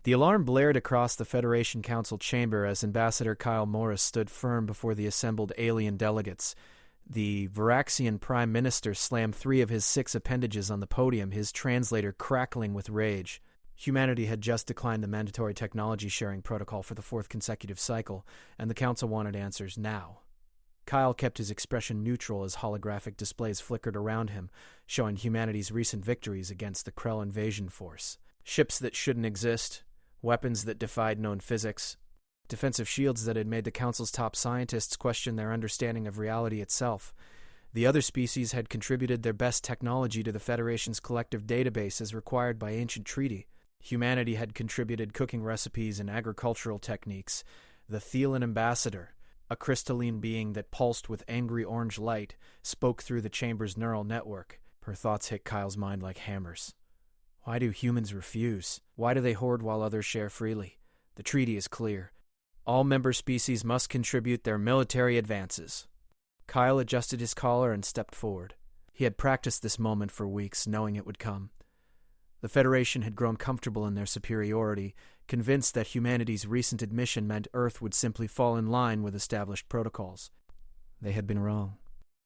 The alarm blared across the Federation Council chamber as Ambassador Kyle Morris stood firm before the assembled alien delegates. The Varaxian Prime Minister slammed 3 of his 6 appendages on the podium, his translator crackling with rage. Humanity had just declined the mandatory technology sharing protocol for the 4th consecutive cycle, and the Council wanted answers now. Kyle kept his expression neutral as holographic displays flickered around him, showing humanity's recent victories against the Krell invasion force. Ships that shouldn't exist, weapons that defied known physics, defensive shields that had made the Council's top scientists question their understanding of reality itself. The other species had contributed their best technology to the Federation's collective database as required by ancient treaty. Humanity had contributed cooking recipes and agricultural techniques. The Thelan Ambassador, a crystalline being that pulsed with angry orange light, spoke through the chamber's neural network. Her thoughts hit Kyle's mind like hammers. Why do humans refuse? Why do they hoard while others share freely? The treaty is clear. All member species must contribute their military advances. Kyle adjusted his collar and stepped forward. He had practiced this moment for weeks, knowing it would come. The Federation had grown comfortable in their superiority, convinced that humanity's recent admission meant Earth would simply fall in line with established protocols. They had been wrong.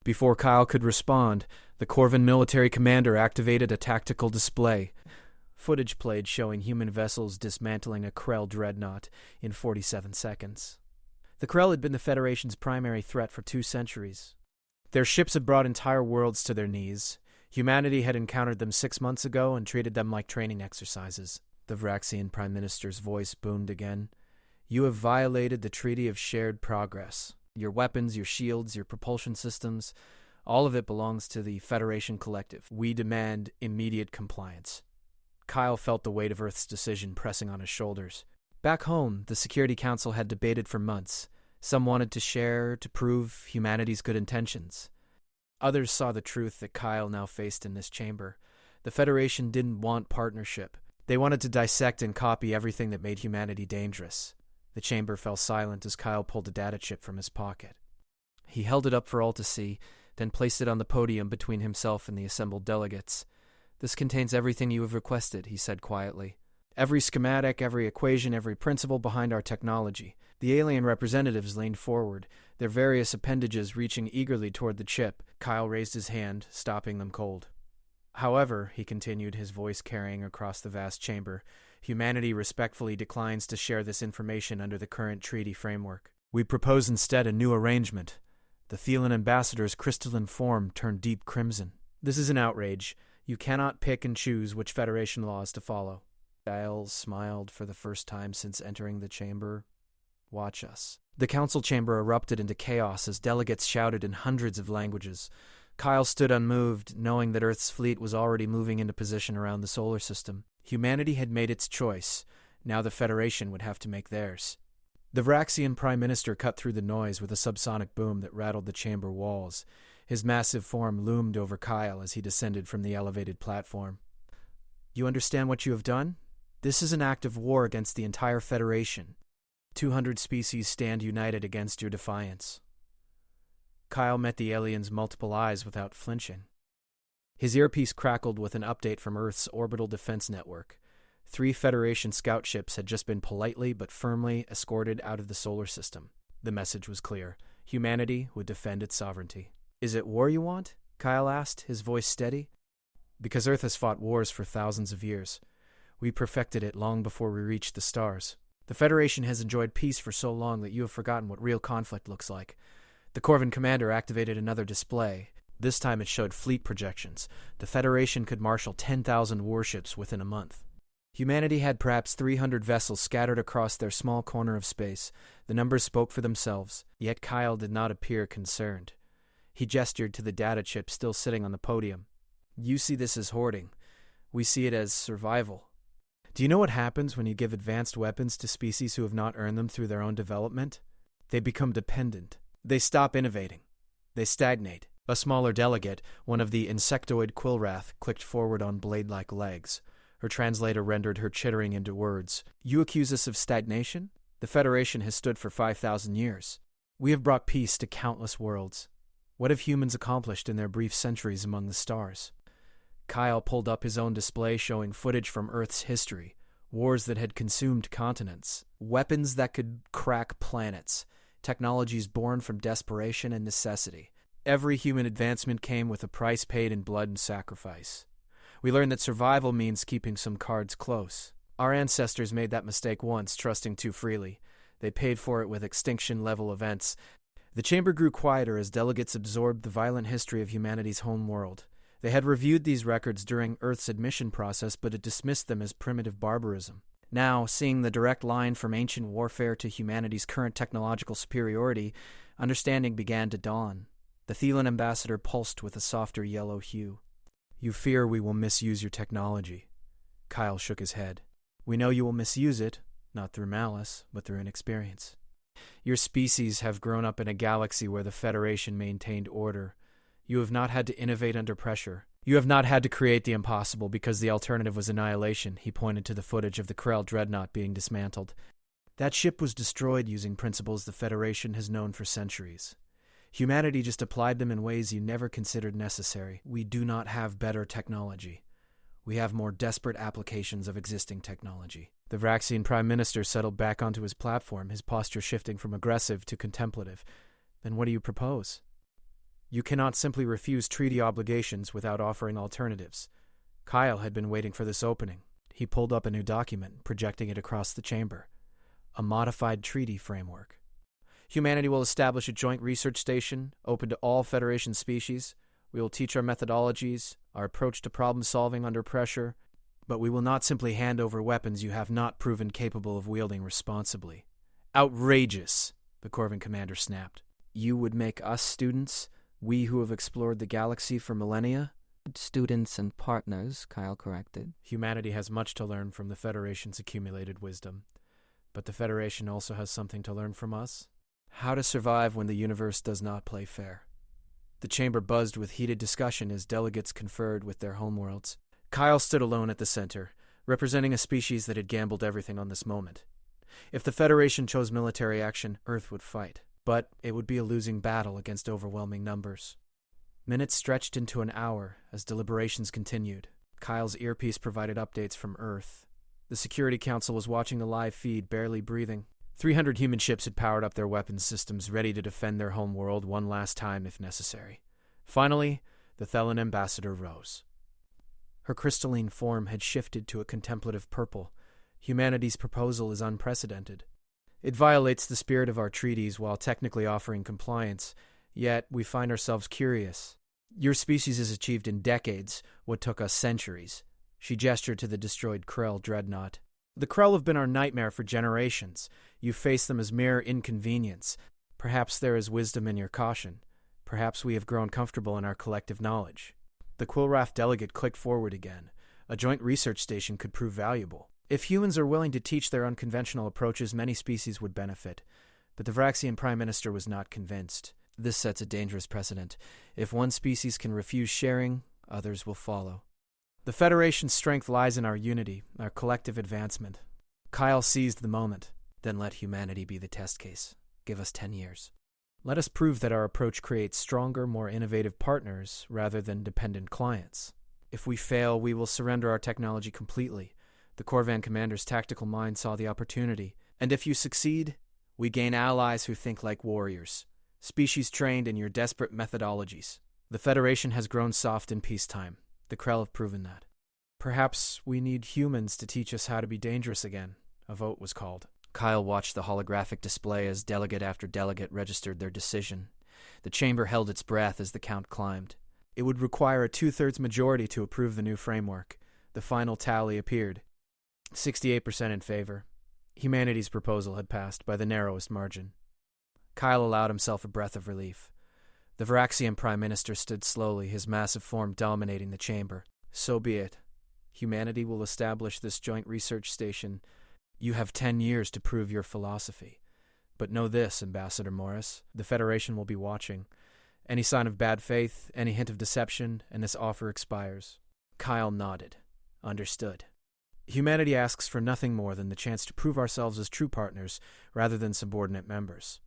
Before Kyle could respond, the Corvin military commander activated a tactical display. Footage played showing human vessels dismantling a Krell dreadnought in 47 seconds. The Krell had been the Federation's primary threat for 2 centuries. Their ships had brought entire worlds to their knees. Humanity had encountered them 6 months ago and treated them like training exercises. The Varaxian Prime Minister's voice boomed again. You have violated the Treaty of Shared Progress. Your weapons, your shields, your propulsion systems, all of it belongs to the Federation Collective. We demand immediate compliance. Kyle felt the weight of Earth's decision pressing on his shoulders. Back home, the Security Council had debated for months. Some wanted to share, to prove humanity's good intentions. Others saw the truth that Kyle now faced in this chamber. The Federation didn't want partnership. They wanted to dissect and copy everything that made humanity dangerous. The chamber fell silent as Kyle pulled a data chip from his pocket. He held it up for all to see, then placed it on the podium between himself and the assembled delegates. This contains everything you have requested, he said quietly. Every schematic, every equation, every principle behind our technology. The alien representatives leaned forward, their various appendages reaching eagerly toward the chip. Kyle raised his hand, stopping them cold. However, he continued, his voice carrying across the vast chamber, humanity respectfully declines to share this information under the current treaty framework. We propose instead a new arrangement. The Thelan Ambassador's crystalline form turned deep crimson. This is an outrage. You cannot pick and choose which Federation laws to follow. Kyle smiled for the first time since entering the chamber. Watch us. The council chamber erupted into chaos as delegates shouted in hundreds of languages. Kyle stood unmoved, knowing that Earth's fleet was already moving into position around the solar system. Humanity had made its choice. Now the Federation would have to make theirs. The Varaxian Prime Minister cut through the noise with a subsonic boom that rattled the chamber walls. His massive form loomed over Kyle as he descended from the elevated platform. You understand what you have done? This is an act of war against the entire Federation. 200 species stand united against your defiance. Kyle met the alien's multiple eyes without flinching. His earpiece crackled with an update from Earth's orbital defense network. 3 Federation scout ships had just been politely but firmly escorted out of the solar system. The message was clear. Humanity would defend its sovereignty. Is it war you want? Kyle asked, his voice steady. Because Earth has fought wars for thousands of years. We perfected it long before we reached the stars. The Federation has enjoyed peace for so long that you have forgotten what real conflict looks like. The Corvin commander activated another display. This time it showed fleet projections. The Federation could marshal 10,000 warships within a month. Humanity had perhaps 300 vessels scattered across their small corner of space. The numbers spoke for themselves, yet Kyle did not appear concerned. He gestured to the data chip still sitting on the podium. You see this as hoarding. We see it as survival. Do you know what happens when you give advanced weapons to species who have not earned them through their own development? They become dependent. They stop innovating. They stagnate. A smaller delegate, one of the insectoid Quillwrath, clicked forward on blade-like legs. Her translator rendered her chittering into words. You accuse us of stagnation? The Federation has stood for 5,000 years. We have brought peace to countless worlds. What have humans accomplished in their brief centuries among the stars? Kyle pulled up his own display showing footage from Earth's history. Wars that had consumed continents, weapons that could crack planets, technologies born from desperation and necessity. Every human advancement came with a price paid in blood and sacrifice. We learned that survival means keeping some cards close. Our ancestors made that mistake once, trusting too freely. They paid for it with extinction-level events. The chamber grew quieter as delegates absorbed the violent history of humanity's home world. They had reviewed these records during Earth's admission process, but had dismissed them as primitive barbarism. Now, seeing the direct line from ancient warfare to humanity's current technological superiority, understanding began to dawn. The Thelan ambassador pulsed with a softer yellow hue. "You fear we will misuse your technology." Kyle shook his head. "We know you will misuse it, not through malice, but through inexperience. Your species have grown up in a galaxy where the Federation maintained order. You have not had to innovate under pressure. You have not had to create the impossible because the alternative was annihilation." He pointed to the footage of the Krell dreadnought being dismantled. "That ship was destroyed using principles the Federation has known for centuries. Humanity just applied them in ways you never considered necessary. We do not have better technology. We have more desperate applications of existing technology." The Vraxian Prime Minister settled back onto his platform, his posture shifting from aggressive to contemplative. "Then what do you propose?" "You cannot simply refuse treaty obligations without offering alternatives." Kyle had been waiting for this opening. He pulled up a new document, projecting it across the chamber. A modified treaty framework. "Humanity will establish a joint research station, open to all Federation species. We will teach our methodologies, our approach to problem-solving under pressure, but we will not simply hand over weapons you have not proven capable of wielding responsibly." "Outrageous!" the Corvan commander snapped. "You would make us students, we who have explored the galaxy for millennia?" "Students and partners," Kyle corrected. "Humanity has much to learn from the Federation's accumulated wisdom, but the Federation also has something to learn from us. How to survive when the universe does not play fair." The chamber buzzed with heated discussion as delegates conferred with their homeworlds. Kyle stood alone at the center, representing a species that had gambled everything on this moment. If the Federation chose military action, Earth would fight, but it would be a losing battle against overwhelming numbers. Minutes stretched into an hour as deliberations continued. Kyle's earpiece provided updates from Earth. The Security Council was watching the live feed, barely breathing. 300 human ships had powered up their weapons systems, ready to defend their home world one last time if necessary. Finally, the Thelan ambassador rose. Her crystalline form had shifted to a contemplative purple. "Humanity's proposal is unprecedented. It violates the spirit of our treaties while technically offering compliance, yet we find ourselves curious. Your species has achieved in decades what took us centuries." She gestured to the destroyed Krell dreadnought. "The Krell have been our nightmare for generations. You face them as mere inconvenience. Perhaps there is wisdom in your caution. Perhaps we have grown comfortable in our collective knowledge." The Quillrath delegate clicked forward again. A joint research station could prove valuable. If humans are willing to teach their unconventional approaches, many species would benefit. But the Vraxian Prime Minister was not convinced. This sets a dangerous precedent. If one species can refuse sharing, others will follow. "The Federation's strength lies in our unity, our collective advancement." Kyle seized the moment. "Then let humanity be the test case. Give us 10 years. Let us prove that our approach creates stronger, more innovative partners rather than dependent clients. If we fail, we will surrender our technology completely." The Corvan commander's tactical mind saw the opportunity. "And if you succeed, we gain allies who think like warriors, species trained in your desperate methodologies. The Federation has grown soft in peacetime. The Krell have proven that. Perhaps we need humans to teach us how to be dangerous again." A vote was called. Kyle watched the holographic display as delegate after delegate registered their decision. The chamber held its breath as the count climbed. It would require a 2/3 majority to approve the new framework. The final tally appeared. 68% in favor. Humanity's proposal had passed by the narrowest margin. Kyle allowed himself a breath of relief. The Vraxian Prime Minister stood slowly, his massive form dominating the chamber. "So be it. Humanity will establish this joint research station. You have 10 years to prove your philosophy. But know this, Ambassador Morris, the Federation will be watching. Any sign of bad faith, any hint of deception, and this offer expires." Kyle nodded. "Understood. Humanity asks for nothing more than the chance to prove ourselves as true partners rather than subordinate members."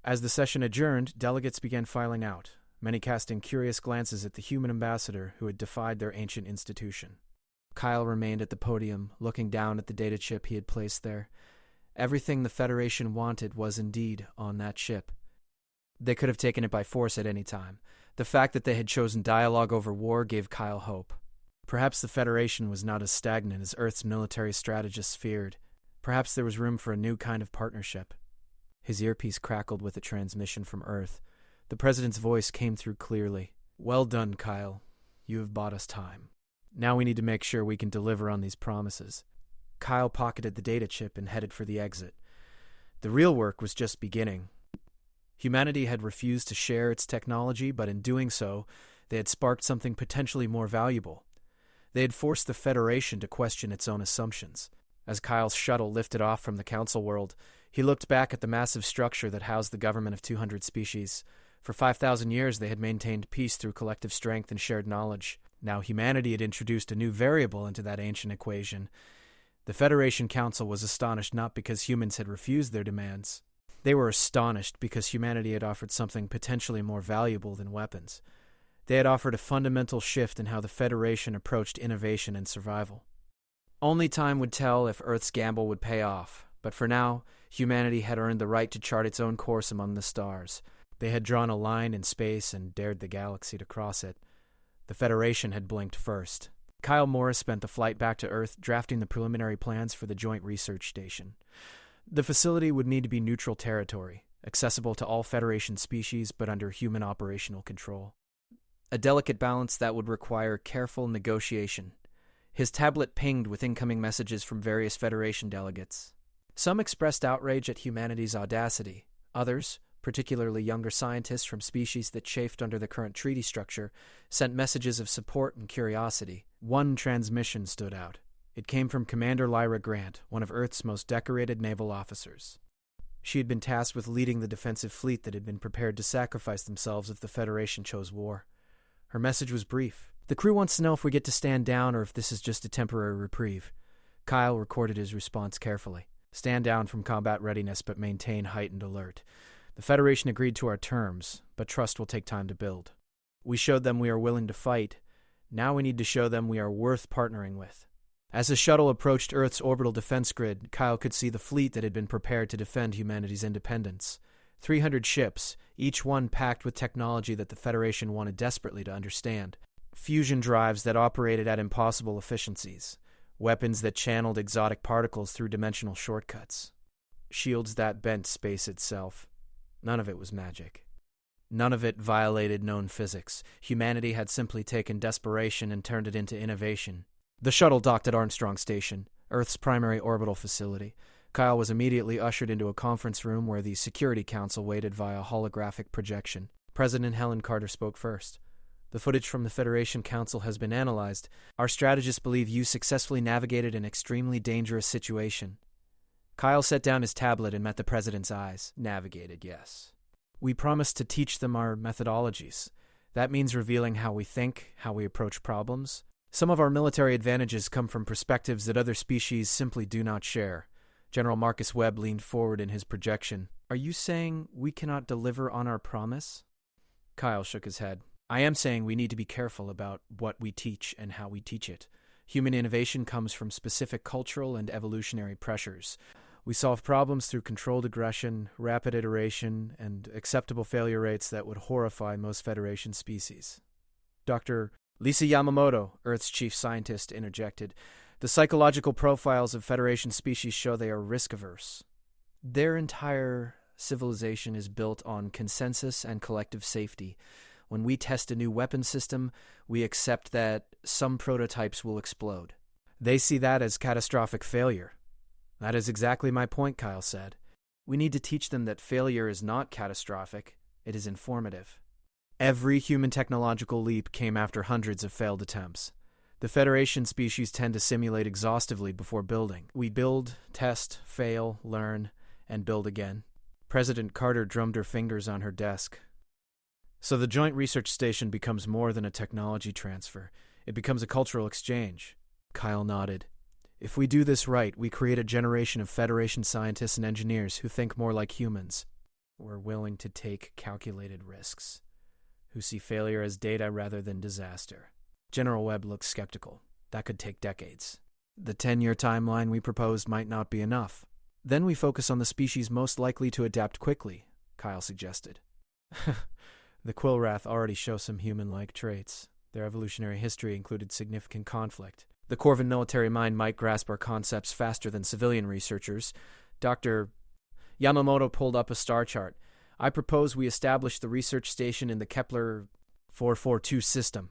As the session adjourned, delegates began filing out, many casting curious glances at the human ambassador who had defied their ancient institution. Kyle remained at the podium, looking down at the data chip he had placed there. Everything the Federation wanted was indeed on that chip. They could have taken it by force at any time. The fact that they had chosen dialogue over war gave Kyle hope. Perhaps the Federation was not as stagnant as Earth's military strategists feared. Perhaps there was room for a new kind of partnership. His earpiece crackled with a transmission from Earth. The President's voice came through clearly. "Well done, Kyle. You have bought us time. Now we need to make sure we can deliver on these promises." Kyle pocketed the data chip and headed for the exit. The real work was just beginning. Humanity had refused to share its technology, but in doing so, they had sparked something potentially more valuable. They had forced the Federation to question its own assumptions. As Kyle's shuttle lifted off from the Council world, he looked back at the massive structure that housed the government of 200 species. For 5,000 years, they had maintained peace through collective strength and shared knowledge. Now humanity had introduced a new variable into that ancient equation. The Federation Council was astonished not because humans had refused their demands. They were astonished because humanity had offered something potentially more valuable than weapons. They had offered a fundamental shift in how the Federation approached innovation and survival. Only time would tell if Earth's gamble would pay off, but for now, humanity had earned the right to chart its own course among the stars. They had drawn a line in space and dared the galaxy to cross it. The Federation had blinked first. Kyle Morris spent the flight back to Earth drafting the preliminary plans for the Joint Research Station. The facility would need to be neutral territory, accessible to all Federation species but under human operational control. A delicate balance that would require careful negotiation. His tablet pinged with incoming messages from various Federation delegates. Some expressed outrage at humanity's audacity. Others, particularly younger scientists from species that chafed under the current treaty structure, sent messages of support and curiosity. One transmission stood out. It came from Commander Lyra Grant, one of Earth's most decorated naval officers. She had been tasked with leading the defensive fleet that had been prepared to sacrifice themselves if the Federation chose war. Her message was brief. "The crew wants to know if we get to stand down or if this is just a temporary reprieve." Kyle recorded his response carefully. "Stand down from combat readiness but maintain heightened alert. The Federation agreed to our terms, but trust will take time to build. We showed them we are willing to fight. Now we need to show them we are worth partnering with." As the shuttle approached Earth's orbital defense grid, Kyle could see the fleet that had been prepared to defend humanity's independence. 300 ships, each one packed with technology that the Federation wanted desperately to understand. Fusion drives that operated at impossible efficiencies. Weapons that channeled exotic particles through dimensional shortcuts. Shields that bent space itself. None of it was magic. None of it violated known physics. Humanity had simply taken desperation and turned it into innovation. The shuttle docked at Armstrong Station, Earth's primary orbital facility. Kyle was immediately ushered into a conference room where the Security Council waited via holographic projection. President Helen Carter spoke first. "The footage from the Federation Council has been analyzed. Our strategists believe you successfully navigated an extremely dangerous situation." Kyle set down his tablet and met the President's eyes. "Navigated, yes. We promised to teach them our methodologies. That means revealing how we think, how we approach problems. Some of our military advantages come from perspectives that other species simply do not share." General Marcus Webb leaned forward in his projection. "Are you saying we cannot deliver on our promise?" Kyle shook his head. "I am saying we need to be careful about what we teach and how we teach it. Human innovation comes from specific cultural and evolutionary pressures. We solve problems through controlled aggression, rapid iteration, and acceptable failure rates that would horrify most Federation species." Dr. Lisa Yamamoto, Earth's chief scientist, interjected. "The psychological profiles of Federation species show they are risk-averse. Their entire civilization is built on consensus and collective safety. When we test a new weapon system, we accept that some prototypes will explode. They see that as catastrophic failure." "That is exactly my point," Kyle said. "We need to teach them that failure is not catastrophic, it is informative." Every human technological leap came after hundreds of failed attempts. The Federation species tend to simulate exhaustively before building. We build, test, fail, learn, and build again. President Carter drummed her fingers on her desk. "So the Joint Research Station becomes more than a technology transfer. It becomes a cultural exchange." Kyle nodded. "If we do this right, we create a generation of Federation scientists and engineers who think more like humans. We're willing to take calculated risks. Who see failure as data rather than disaster." General Webb looked skeptical. That could take decades. The 10-year timeline we proposed might not be enough. Then we focus on the species most likely to adapt quickly, Kyle suggested. The Quillwrath already show some human-like traits. Their evolutionary history included significant conflict. The Corvin military mind might grasp our concepts faster than civilian researchers. Dr. Yamamoto pulled up a star chart. I propose we establish the research station in the Kepler 442 system.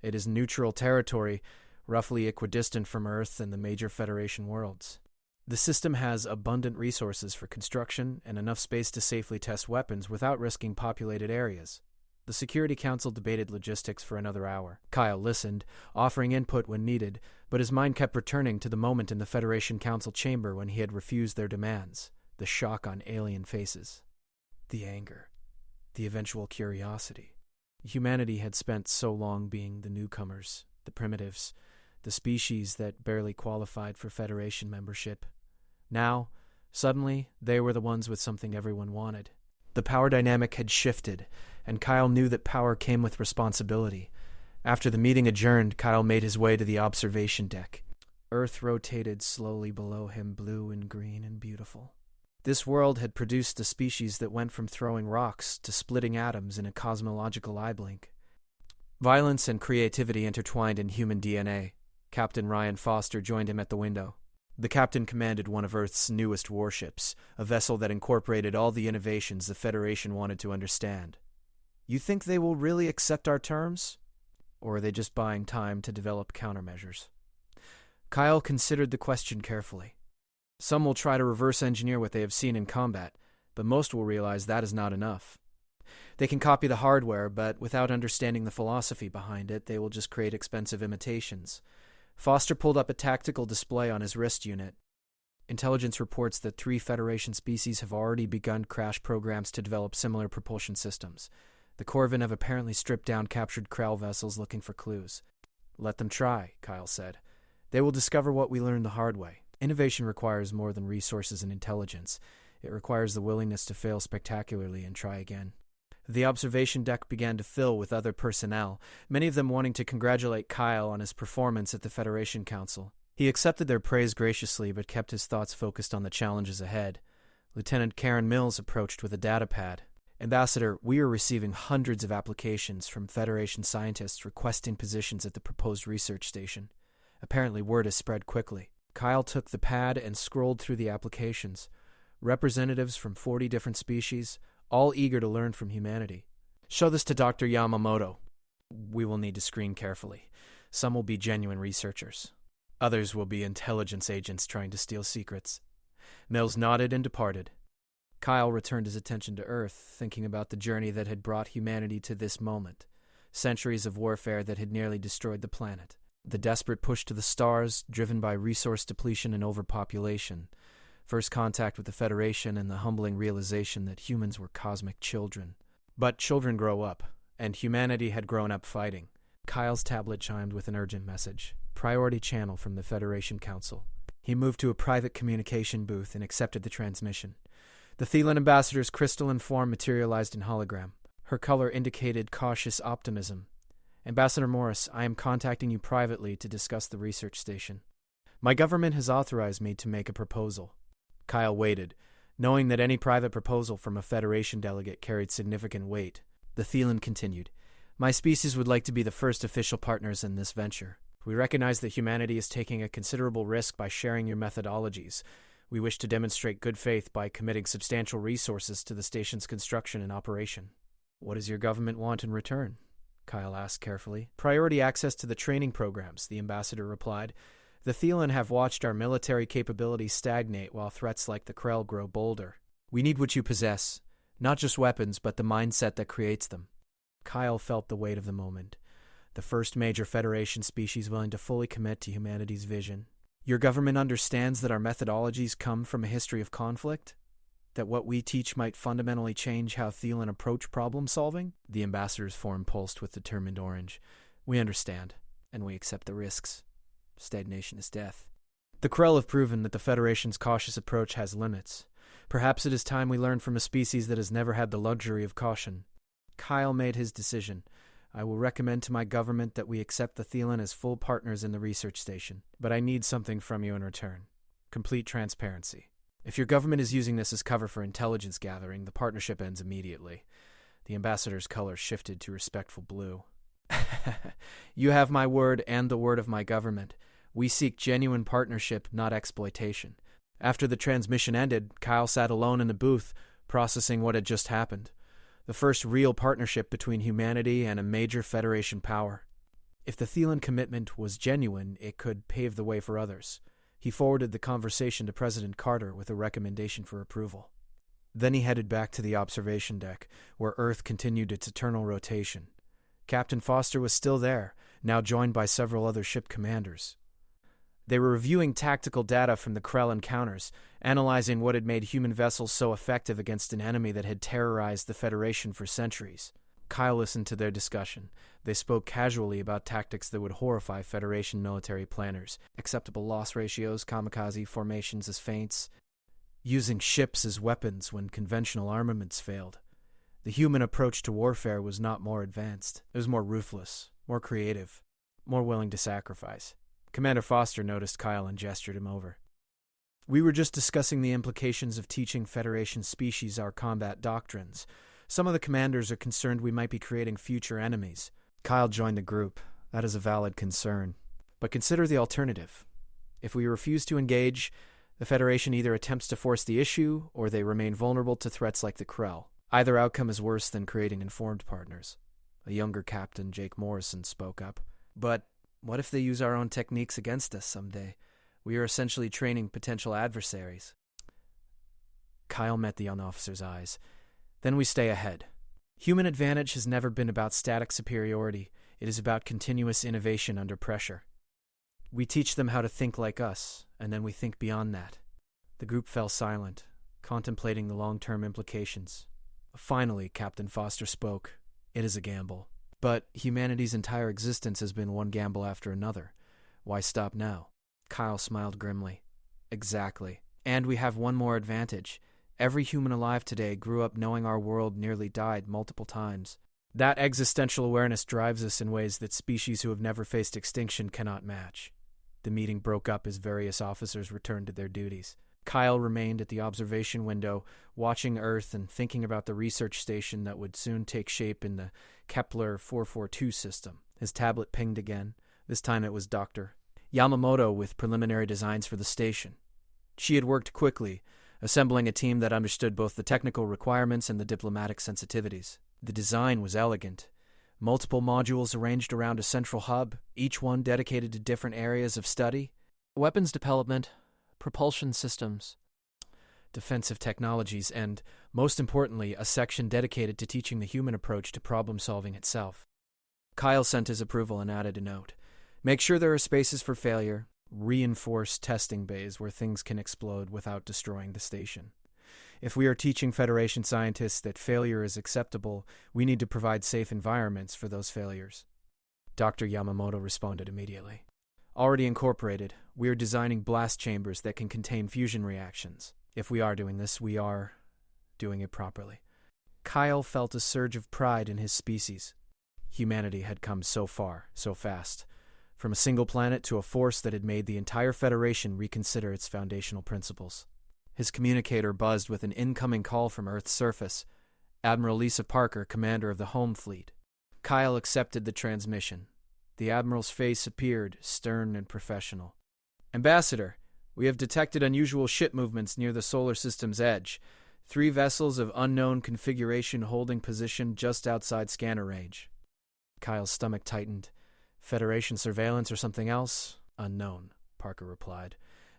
It is neutral territory, roughly equidistant from Earth and the major Federation worlds. The system has abundant resources for construction and enough space to safely test weapons without risking populated areas. The Security Council debated logistics for another hour. Kyle listened, offering input when needed, but his mind kept returning to the moment in the Federation Council chamber when he had refused their demands, the shock on alien faces. The anger. The eventual curiosity. Humanity had spent so long being the newcomers, the primitives, the species that barely qualified for Federation membership. Now, suddenly, they were the ones with something everyone wanted. The power dynamic had shifted, and Kyle knew that power came with responsibility. After the meeting adjourned, Kyle made his way to the observation deck. Earth rotated slowly below him, blue and green and beautiful. This world had produced a species that went from throwing rocks to splitting atoms in a cosmological eye blink. Violence and creativity intertwined in human DNA. Captain Ryan Foster joined him at the window. The captain commanded one of Earth's newest warships, a vessel that incorporated all the innovations the Federation wanted to understand. You think they will really accept our terms? Or are they just buying time to develop countermeasures? Kyle considered the question carefully. Some will try to reverse engineer what they have seen in combat, but most will realize that is not enough. They can copy the hardware, but without understanding the philosophy behind it, they will just create expensive imitations. Foster pulled up a tactical display on his wrist unit. Intelligence reports that 3 Federation species have already begun crash programs to develop similar propulsion systems. The Corvin have apparently stripped down captured Krell vessels looking for clues. Let them try, Kyle said. They will discover what we learned the hard way. Innovation requires more than resources and intelligence. It requires the willingness to fail spectacularly and try again. The observation deck began to fill with other personnel, many of them wanting to congratulate Kyle on his performance at the Federation Council. He accepted their praise graciously, but kept his thoughts focused on the challenges ahead. Lieutenant Karen Mills approached with a data pad. Ambassador, we are receiving hundreds of applications from Federation scientists requesting positions at the proposed research station. Apparently, word has spread quickly. Kyle took the pad and scrolled through the applications. Representatives from 40 different species, all eager to learn from humanity. Show this to Dr. Yamamoto. We will need to screen carefully. Some will be genuine researchers. Others will be intelligence agents trying to steal secrets. Mills nodded and departed. Kyle returned his attention to Earth, thinking about the journey that had brought humanity to this moment. Centuries of warfare that had nearly destroyed the planet. The desperate push to the stars, driven by resource depletion and overpopulation. First contact with the Federation and the humbling realization that humans were cosmic children. But children grow up, and humanity had grown up fighting. Kyle's tablet chimed with an urgent message. Priority channel from the Federation Council. He moved to a private communication booth and accepted the transmission. The Thelan ambassador's crystalline form materialized in hologram. Her color indicated cautious optimism. Ambassador Morris, I am contacting you privately to discuss the research station. My government has authorized me to make a proposal. Kyle waited, knowing that any private proposal from a Federation delegate carried significant weight. The Thelan continued. My species would like to be the first official partners in this venture. We recognize that humanity is taking a considerable risk by sharing your methodologies. We wish to demonstrate good faith by committing substantial resources to the station's construction and operation. What does your government want in return? Kyle asked carefully. Priority access to the training programs, the ambassador replied. The Thelan have watched our military capabilities stagnate while threats like the Krell grow bolder. We need what you possess, not just weapons, but the mindset that creates them. Kyle felt the weight of the moment. The first major Federation species willing to fully commit to humanity's vision. Your government understands that our methodologies come from a history of conflict? That what we teach might fundamentally change how Thelan approach problem solving? The ambassador's form pulsed with determined orange. We understand, and we accept the risks. Stagnation is death. The Krell have proven that the Federation's cautious approach has limits. Perhaps it is time we learn from a species that has never had the luxury of caution. Kyle made his decision. I will recommend to my government that we accept the Thelan as full partners in the research station, but I need something from you in return. Complete transparency. If your government is using this as cover for intelligence gathering, the partnership ends immediately. The ambassador's color shifted to respectful blue. You have my word and the word of my government. We seek genuine partnership, not exploitation. After the transmission ended, Kyle sat alone in the booth, processing what had just happened. The first real partnership between humanity and a major Federation power. If the Thelan commitment was genuine, it could pave the way for others. He forwarded the conversation to President Carter with a recommendation for approval. Then he headed back to the observation deck, where Earth continued its eternal rotation. Captain Foster was still there, now joined by several other ship commanders. They were reviewing tactical data from the Krell encounters, analyzing what had made human vessels so effective against an enemy that had terrorized the Federation for centuries. Kyle listened to their discussion. They spoke casually about tactics that would horrify Federation military planners, acceptable loss ratios, kamikaze formations as feints, using ships as weapons when conventional armaments failed. The human approach to warfare was not more advanced. It was more ruthless, more creative, more willing to sacrifice. Commander Foster noticed Kyle and gestured him over. We were just discussing the implications of teaching Federation species our combat doctrines. Some of the commanders are concerned we might be creating future enemies. Kyle joined the group. That is a valid concern. But consider the alternative. If we refuse to engage, the Federation either attempts to force the issue, or they remain vulnerable to threats like the Krell. Either outcome is worse than creating informed partners. A younger captain, Jake Morrison, spoke up. But what if they use our own techniques against us someday? We are essentially training potential adversaries. Kyle met the young officer's eyes. Then we stay ahead. Human advantage has never been about static superiority. It is about continuous innovation under pressure. We teach them how to think like us, and then we think beyond that. The group fell silent, contemplating the long-term implications. Finally, Captain Foster spoke. It is a gamble. But humanity's entire existence has been one gamble after another. Why stop now? Kyle smiled grimly. Exactly. And we have one more advantage. Every human alive today grew up knowing our world nearly died multiple times. That existential awareness drives us in ways that species who have never faced extinction cannot match. The meeting broke up as various officers returned to their duties. Kyle remained at the observation window, watching Earth and thinking about the research station that would soon take shape in the Kepler 442 system. His tablet pinged again. This time it was Dr. Yamamoto with preliminary designs for the station. She had worked quickly, assembling a team that understood both the technical requirements and the diplomatic sensitivities. The design was elegant. Multiple modules arranged around a central hub, each one dedicated to different areas of study. Weapons development, propulsion systems, defensive technologies, and, most importantly, a section dedicated to teaching the human approach to problem-solving itself. Kyle sent his approval and added a note. Make sure there are spaces for failure. Reinforce testing bays where things can explode without destroying the station. If we are teaching Federation scientists that failure is acceptable, we need to provide safe environments for those failures. Dr. Yamamoto responded immediately. Already incorporated, we are designing blast chambers that can contain fusion reactions. If we are doing this, we are doing it properly. Kyle felt a surge of pride in his species. Humanity had come so far, so fast. From a single planet to a force that had made the entire Federation reconsider its foundational principles. His communicator buzzed with an incoming call from Earth's surface. Admiral Lisa Parker, commander of the Home Fleet. Kyle accepted the transmission. The Admiral's face appeared, stern and professional. Ambassador, we have detected unusual ship movements near the solar system's edge. 3 vessels of unknown configuration holding position just outside scanner range. Kyle's stomach tightened. Federation surveillance or something else? Unknown, Parker replied.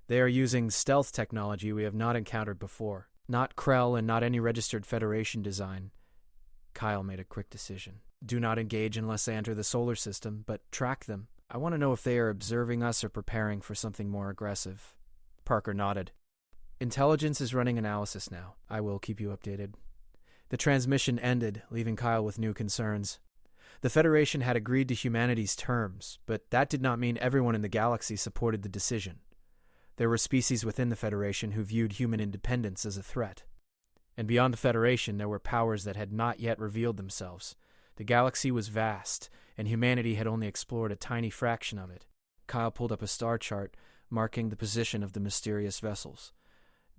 They are using stealth technology we have not encountered before. Not Krell and not any registered Federation design. Kyle made a quick decision. Do not engage unless they enter the solar system, but track them. I want to know if they are observing us or preparing for something more aggressive. Parker nodded. Intelligence is running analysis now. I will keep you updated. The transmission ended, leaving Kyle with new concerns. The Federation had agreed to humanity's terms, but that did not mean everyone in the galaxy supported the decision. There were species within the Federation who viewed human independence as a threat. And beyond the Federation, there were powers that had not yet revealed themselves. The galaxy was vast, and humanity had only explored a tiny fraction of it. Kyle pulled up a star chart, marking the position of the mysterious vessels.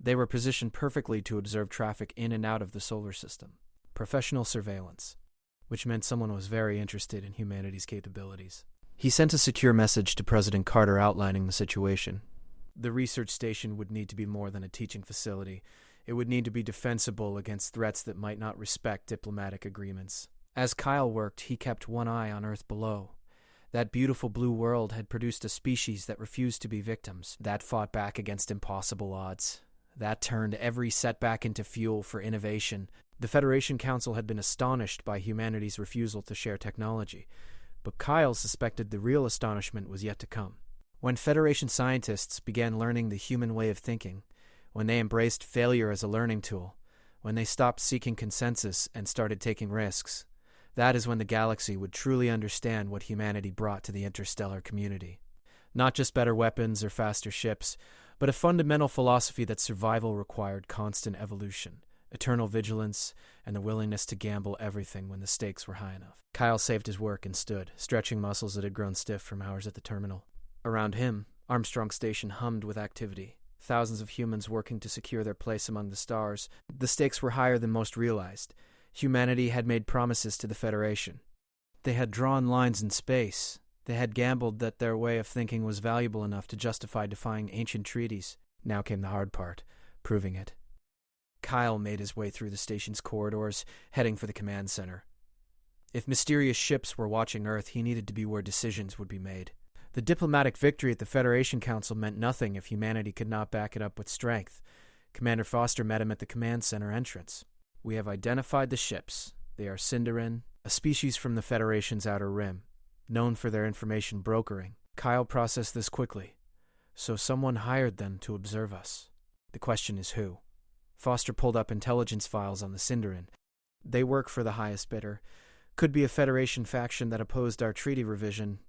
They were positioned perfectly to observe traffic in and out of the solar system. Professional surveillance, which meant someone was very interested in humanity's capabilities. He sent a secure message to President Carter outlining the situation. The research station would need to be more than a teaching facility. It would need to be defensible against threats that might not respect diplomatic agreements. As Kyle worked, he kept one eye on Earth below. That beautiful blue world had produced a species that refused to be victims, that fought back against impossible odds, that turned every setback into fuel for innovation. The Federation Council had been astonished by humanity's refusal to share technology, but Kyle suspected the real astonishment was yet to come. When Federation scientists began learning the human way of thinking, when they embraced failure as a learning tool, when they stopped seeking consensus and started taking risks, that is when the galaxy would truly understand what humanity brought to the interstellar community. Not just better weapons or faster ships, but a fundamental philosophy that survival required constant evolution, eternal vigilance, and the willingness to gamble everything when the stakes were high enough. Kyle saved his work and stood, stretching muscles that had grown stiff from hours at the terminal. Around him, Armstrong Station hummed with activity. Thousands of humans working to secure their place among the stars. The stakes were higher than most realized. Humanity had made promises to the Federation. They had drawn lines in space. They had gambled that their way of thinking was valuable enough to justify defying ancient treaties. Now came the hard part, proving it. Kyle made his way through the station's corridors, heading for the command center. If mysterious ships were watching Earth, he needed to be where decisions would be made. The diplomatic victory at the Federation Council meant nothing if humanity could not back it up with strength. Commander Foster met him at the command center entrance. We have identified the ships. They are Sindarin, a species from the Federation's outer rim, known for their information brokering. Kyle processed this quickly. So someone hired them to observe us. The question is who? Foster pulled up intelligence files on the Sindarin. They work for the highest bidder. Could be a Federation faction that opposed our treaty revision.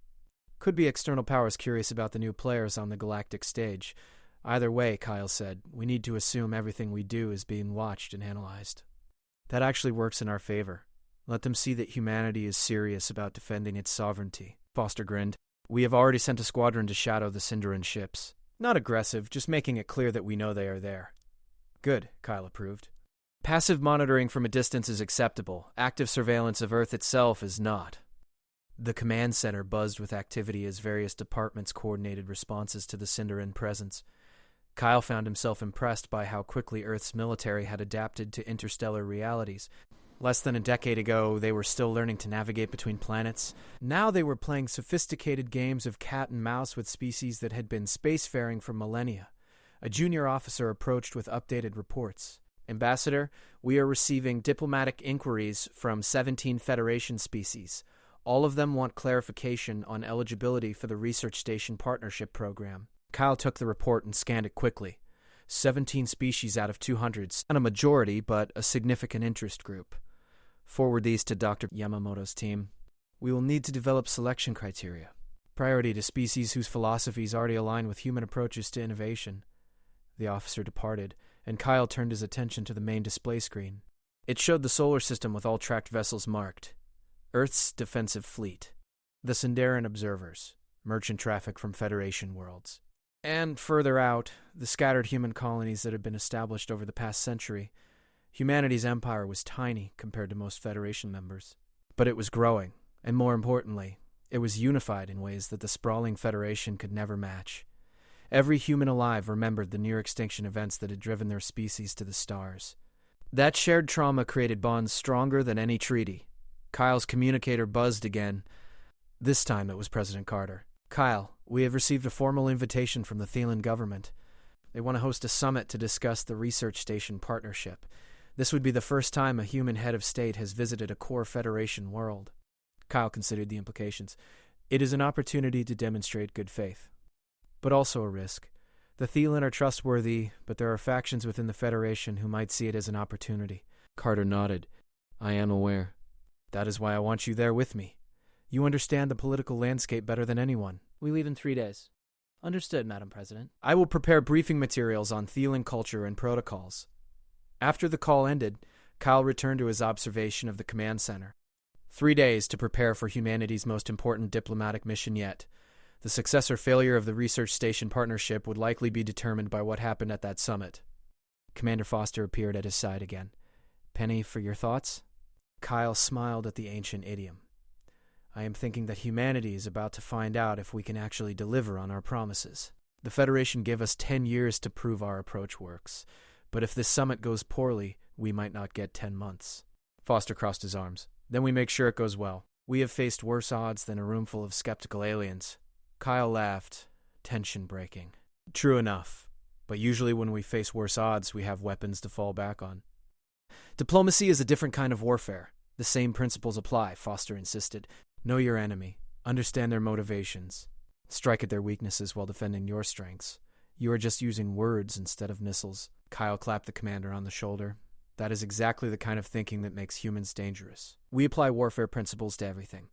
Could be external powers curious about the new players on the galactic stage. Either way, Kyle said, we need to assume everything we do is being watched and analyzed. That actually works in our favor. Let them see that humanity is serious about defending its sovereignty. Foster grinned. We have already sent a squadron to shadow the Sindarin ships. Not aggressive, just making it clear that we know they are there. Good, Kyle approved. Passive monitoring from a distance is acceptable. Active surveillance of Earth itself is not. The command center buzzed with activity as various departments coordinated responses to the Sindarin presence. Kyle found himself impressed by how quickly Earth's military had adapted to interstellar realities. Less than a decade ago, they were still learning to navigate between planets. Now they were playing sophisticated games of cat and mouse with species that had been spacefaring for millennia. A junior officer approached with updated reports. Ambassador, we are receiving diplomatic inquiries from 17 Federation species. All of them want clarification on eligibility for the Research Station Partnership Program. Kyle took the report and scanned it quickly. 17 species out of 200, not a majority, but a significant interest group. Forward these to Dr. Yamamoto's team. We will need to develop selection criteria. Priority to species whose philosophies already align with human approaches to innovation. The officer departed, and Kyle turned his attention to the main display screen. It showed the solar system with all tracked vessels marked. Earth's defensive fleet. The Sindarin observers. Merchant traffic from Federation worlds. And further out, the scattered human colonies that had been established over the past century. Humanity's empire was tiny compared to most Federation members. But it was growing, and more importantly, it was unified in ways that the sprawling Federation could never match. Every human alive remembered the near-extinction events that had driven their species to the stars. That shared trauma created bonds stronger than any treaty. Kyle's communicator buzzed again. This time it was President Carter. Kyle, we have received a formal invitation from the Thelan government. They want to host a summit to discuss the Research Station Partnership. This would be the first time a human head of state has visited a core Federation world. Kyle considered the implications. It is an opportunity to demonstrate good faith, but also a risk. The Thelan are trustworthy, but there are factions within the Federation who might see it as an opportunity. Carter nodded. I am aware. That is why I want you there with me. You understand the political landscape better than anyone. We leave in 3 days. Understood, Madam President. I will prepare briefing materials on Thelan culture and protocols. After the call ended, Kyle returned to his observation of the command center. 3 days to prepare for humanity's most important diplomatic mission yet. The success or failure of the research station partnership would likely be determined by what happened at that summit. Commander Foster appeared at his side again. Penny, for your thoughts? Kyle smiled at the ancient idiom. I am thinking that humanity is about to find out if we can actually deliver on our promises. The Federation gave us 10 years to prove our approach works, but if this summit goes poorly, we might not get 10 months. Foster crossed his arms. Then we make sure it goes well. We have faced worse odds than a room full of skeptical aliens. Kyle laughed, tension breaking. True enough, but usually when we face worse odds, we have weapons to fall back on. Diplomacy is a different kind of warfare. The same principles apply, Foster insisted. Know your enemy. Understand their motivations. Strike at their weaknesses while defending your strengths. You are just using words instead of missiles. Kyle clapped the commander on the shoulder. That is exactly the kind of thinking that makes humans dangerous. We apply warfare principles to everything.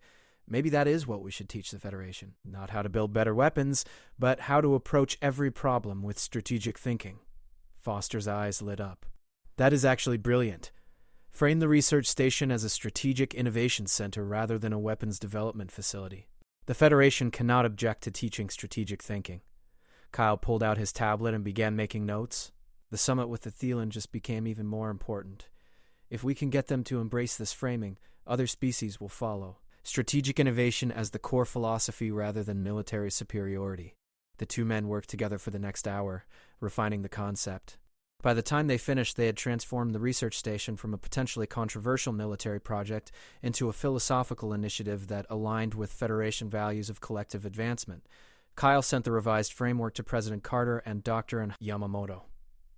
Maybe that is what we should teach the Federation. Not how to build better weapons, but how to approach every problem with strategic thinking. Foster's eyes lit up. That is actually brilliant. Frame the research station as a strategic innovation center rather than a weapons development facility. The Federation cannot object to teaching strategic thinking. Kyle pulled out his tablet and began making notes. The summit with the Thelan just became even more important. If we can get them to embrace this framing, other species will follow. Strategic innovation as the core philosophy rather than military superiority. The two men worked together for the next hour, refining the concept. By the time they finished, they had transformed the research station from a potentially controversial military project into a philosophical initiative that aligned with Federation values of collective advancement. Kyle sent the revised framework to President Carter and Dr. Yamamoto.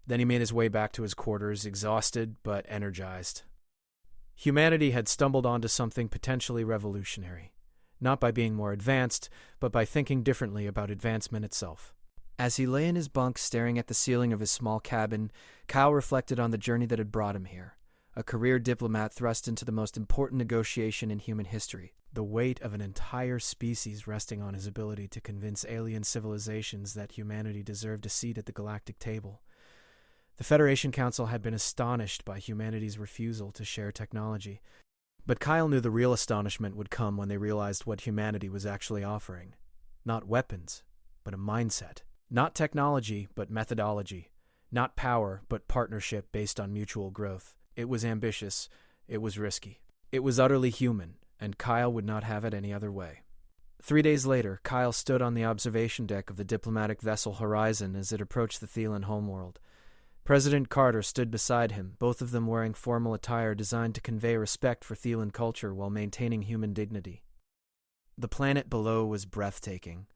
Then he made his way back to his quarters, exhausted but energized. Humanity had stumbled onto something potentially revolutionary, not by being more advanced, but by thinking differently about advancement itself. As he lay in his bunk staring at the ceiling of his small cabin, Kyle reflected on the journey that had brought him here. A career diplomat thrust into the most important negotiation in human history, the weight of an entire species resting on his ability to convince alien civilizations that humanity deserved a seat at the galactic table. The Federation Council had been astonished by humanity's refusal to share technology, but Kyle knew the real astonishment would come when they realized what humanity was actually offering. Not weapons, but a mindset. Not technology, but methodology. Not power, but partnership based on mutual growth. It was ambitious. It was risky. It was utterly human, and Kyle would not have it any other way. 3 days later, Kyle stood on the observation deck of the diplomatic vessel Horizon as it approached the Thelan homeworld. President Carter stood beside him, both of them wearing formal attire designed to convey respect for Thelan culture while maintaining human dignity. The planet below was breathtaking.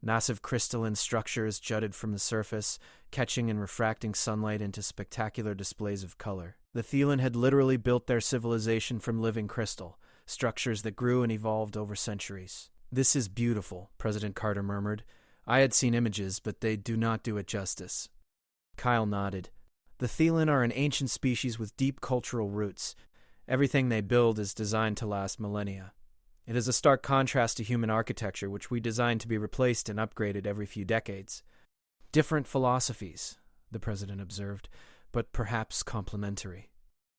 Massive crystalline structures jutted from the surface, catching and refracting sunlight into spectacular displays of color. The Thelan had literally built their civilization from living crystal, structures that grew and evolved over centuries. "This is beautiful," President Carter murmured. "I had seen images, but they do not do it justice." Kyle nodded. The Thelan are an ancient species with deep cultural roots. Everything they build is designed to last millennia. It is a stark contrast to human architecture, which we design to be replaced and upgraded every few decades. "Different philosophies," the president observed, "but perhaps complementary.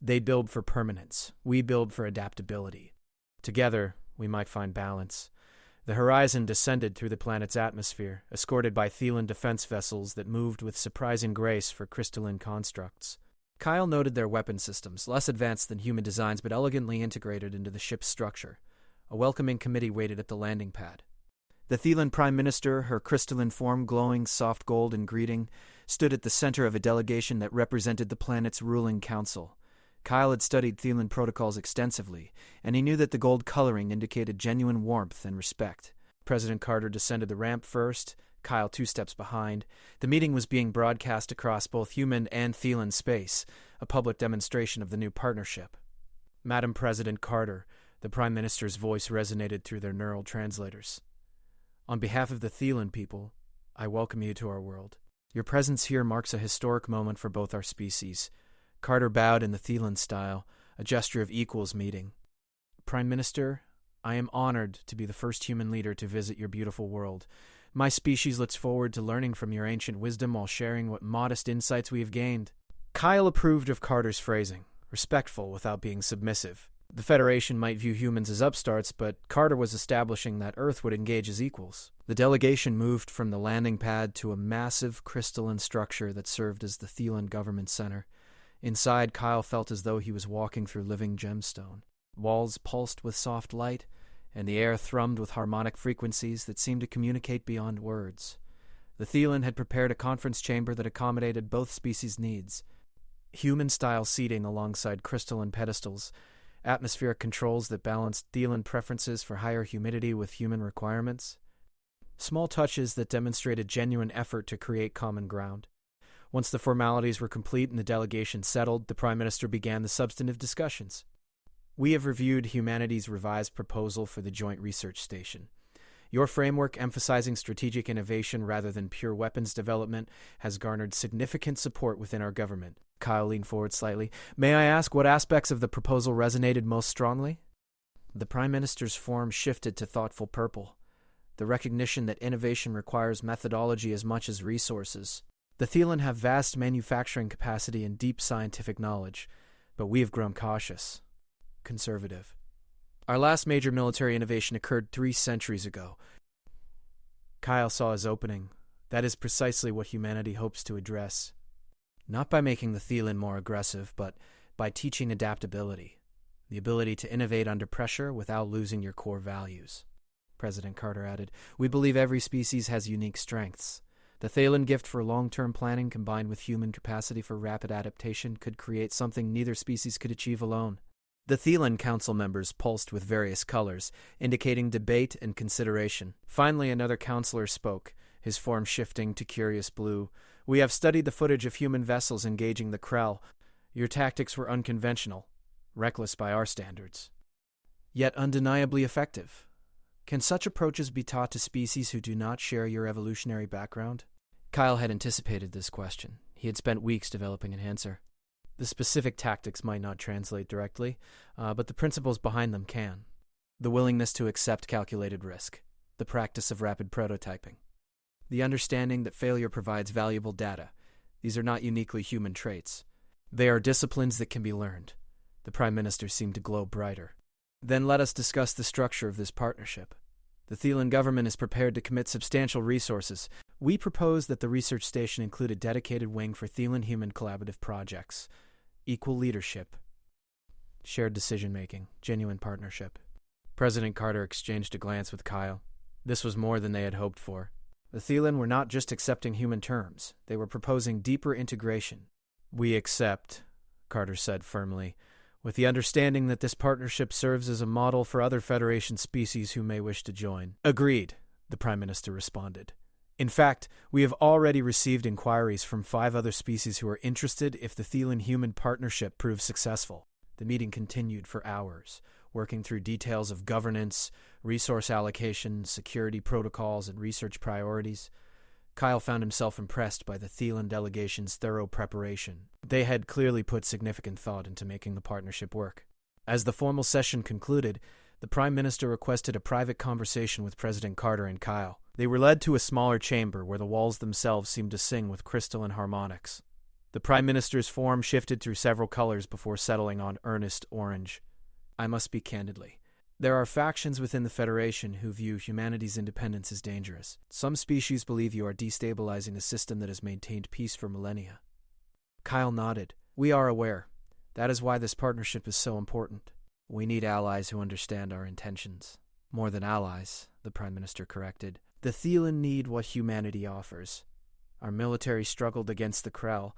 They build for permanence. We build for adaptability. Together, we might find balance." The Horizon descended through the planet's atmosphere, escorted by Thelan defense vessels that moved with surprising grace for crystalline constructs. Kyle noted their weapon systems, less advanced than human designs but elegantly integrated into the ship's structure. A welcoming committee waited at the landing pad. The Thelan Prime Minister, her crystalline form glowing soft gold in greeting, stood at the center of a delegation that represented the planet's ruling council. Kyle had studied Thelan protocols extensively, and he knew that the gold coloring indicated genuine warmth and respect. President Carter descended the ramp first, Kyle 2 steps behind. The meeting was being broadcast across both human and Thelan space, a public demonstration of the new partnership. "Madam President Carter," the Prime Minister's voice resonated through their neural translators. "On behalf of the Thelan people, I welcome you to our world. Your presence here marks a historic moment for both our species." Carter bowed in the Thelan style, a gesture of equals meeting. "Prime Minister, I am honored to be the first human leader to visit your beautiful world. My species looks forward to learning from your ancient wisdom while sharing what modest insights we have gained." Kyle approved of Carter's phrasing, respectful without being submissive. The Federation might view humans as upstarts, but Carter was establishing that Earth would engage as equals. The delegation moved from the landing pad to a massive crystalline structure that served as the Thelan Government Center. Inside, Kyle felt as though he was walking through living gemstone. Walls pulsed with soft light, and the air thrummed with harmonic frequencies that seemed to communicate beyond words. The Thelan had prepared a conference chamber that accommodated both species' needs. Human-style seating alongside crystalline pedestals, atmospheric controls that balanced Thelan preferences for higher humidity with human requirements. Small touches that demonstrated genuine effort to create common ground. Once the formalities were complete and the delegation settled, the Prime Minister began the substantive discussions. We have reviewed humanity's revised proposal for the Joint Research Station. Your framework, emphasizing strategic innovation rather than pure weapons development, has garnered significant support within our government. Kyle leaned forward slightly. May I ask what aspects of the proposal resonated most strongly? The Prime Minister's form shifted to thoughtful purple. The recognition that innovation requires methodology as much as resources. The Thelan have vast manufacturing capacity and deep scientific knowledge, but we have grown cautious. Conservative. Our last major military innovation occurred 3 centuries ago. Kyle saw his opening. That is precisely what humanity hopes to address. Not by making the Thelan more aggressive, but by teaching adaptability, the ability to innovate under pressure without losing your core values. President Carter added, We believe every species has unique strengths. The Thelan gift for long-term planning combined with human capacity for rapid adaptation could create something neither species could achieve alone. The Thelan council members pulsed with various colors, indicating debate and consideration. Finally, another counselor spoke, his form shifting to curious blue. We have studied the footage of human vessels engaging the Krell. Your tactics were unconventional, reckless by our standards, yet undeniably effective. Can such approaches be taught to species who do not share your evolutionary background? Kyle had anticipated this question. He had spent weeks developing an answer. The specific tactics might not translate directly, but the principles behind them can. The willingness to accept calculated risk, the practice of rapid prototyping, the understanding that failure provides valuable data. These are not uniquely human traits. They are disciplines that can be learned. The Prime Minister seemed to glow brighter. Then let us discuss the structure of this partnership. The Thelan government is prepared to commit substantial resources. We propose that the research station include a dedicated wing for Thelan human collaborative projects. Equal leadership, shared decision-making, genuine partnership. President Carter exchanged a glance with Kyle. This was more than they had hoped for. The Thelan were not just accepting human terms. They were proposing deeper integration. We accept, Carter said firmly, with the understanding that this partnership serves as a model for other Federation species who may wish to join. Agreed, the Prime Minister responded. In fact, we have already received inquiries from 5 other species who are interested if the Thelan-human partnership proves successful. The meeting continued for hours, working through details of governance, resource allocation, security protocols, and research priorities. Kyle found himself impressed by the Thelan delegation's thorough preparation. They had clearly put significant thought into making the partnership work. As the formal session concluded, the Prime Minister requested a private conversation with President Carter and Kyle. They were led to a smaller chamber where the walls themselves seemed to sing with crystalline harmonics. The Prime Minister's form shifted through several colors before settling on earnest orange. I must speak candidly. There are factions within the Federation who view humanity's independence as dangerous. Some species believe you are destabilizing a system that has maintained peace for millennia. Kyle nodded. We are aware. That is why this partnership is so important. We need allies who understand our intentions. More than allies, the Prime Minister corrected. The Thelan need what humanity offers. Our military struggled against the Krell.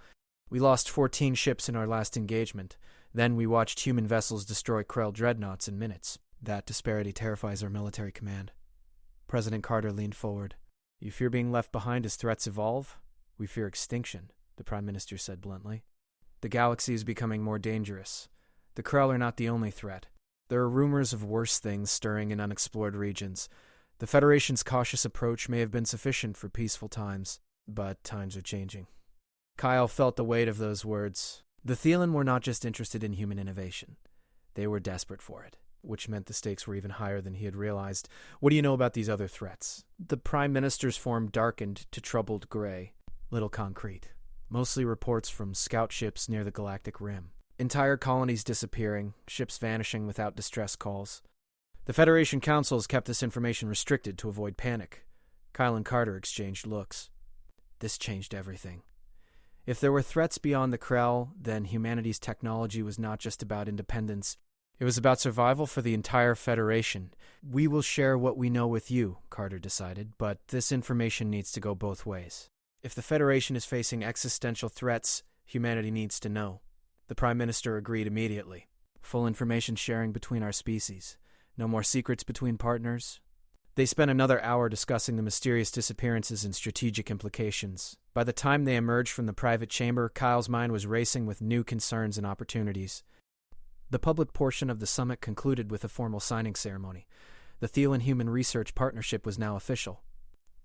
We lost 14 ships in our last engagement. Then we watched human vessels destroy Krell dreadnoughts in minutes. That disparity terrifies our military command. President Carter leaned forward. You fear being left behind as threats evolve? We fear extinction, the Prime Minister said bluntly. The galaxy is becoming more dangerous. The Krell are not the only threat. There are rumors of worse things stirring in unexplored regions. The Federation's cautious approach may have been sufficient for peaceful times, but times are changing. Kyle felt the weight of those words. The Thelan were not just interested in human innovation. They were desperate for it, which meant the stakes were even higher than he had realized. What do you know about these other threats? The Prime Minister's form darkened to troubled gray. Little concrete. Mostly reports from scout ships near the Galactic Rim. Entire colonies disappearing, ships vanishing without distress calls. The Federation councils kept this information restricted to avoid panic. Kyle and Carter exchanged looks. This changed everything. If there were threats beyond the Krell, then humanity's technology was not just about independence. It was about survival for the entire Federation. We will share what we know with you, Carter decided, but this information needs to go both ways. If the Federation is facing existential threats, humanity needs to know. The Prime Minister agreed immediately. Full information sharing between our species. No more secrets between partners. They spent another hour discussing the mysterious disappearances and strategic implications. By the time they emerged from the private chamber, Kyle's mind was racing with new concerns and opportunities. The public portion of the summit concluded with a formal signing ceremony. The Thelan Human Research Partnership was now official.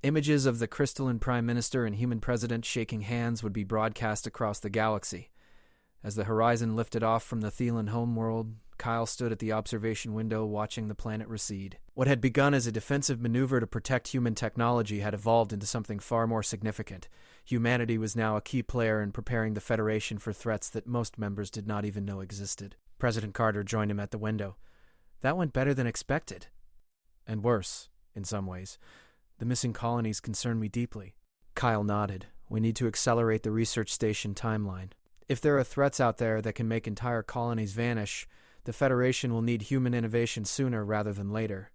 Images of the crystalline Prime Minister and human President shaking hands would be broadcast across the galaxy. As the horizon lifted off from the Thelan homeworld, Kyle stood at the observation window watching the planet recede. What had begun as a defensive maneuver to protect human technology had evolved into something far more significant. Humanity was now a key player in preparing the Federation for threats that most members did not even know existed. President Carter joined him at the window. That went better than expected. And worse, in some ways. The missing colonies concern me deeply. Kyle nodded. We need to accelerate the research station timeline. If there are threats out there that can make entire colonies vanish, the Federation will need human innovation sooner rather than later.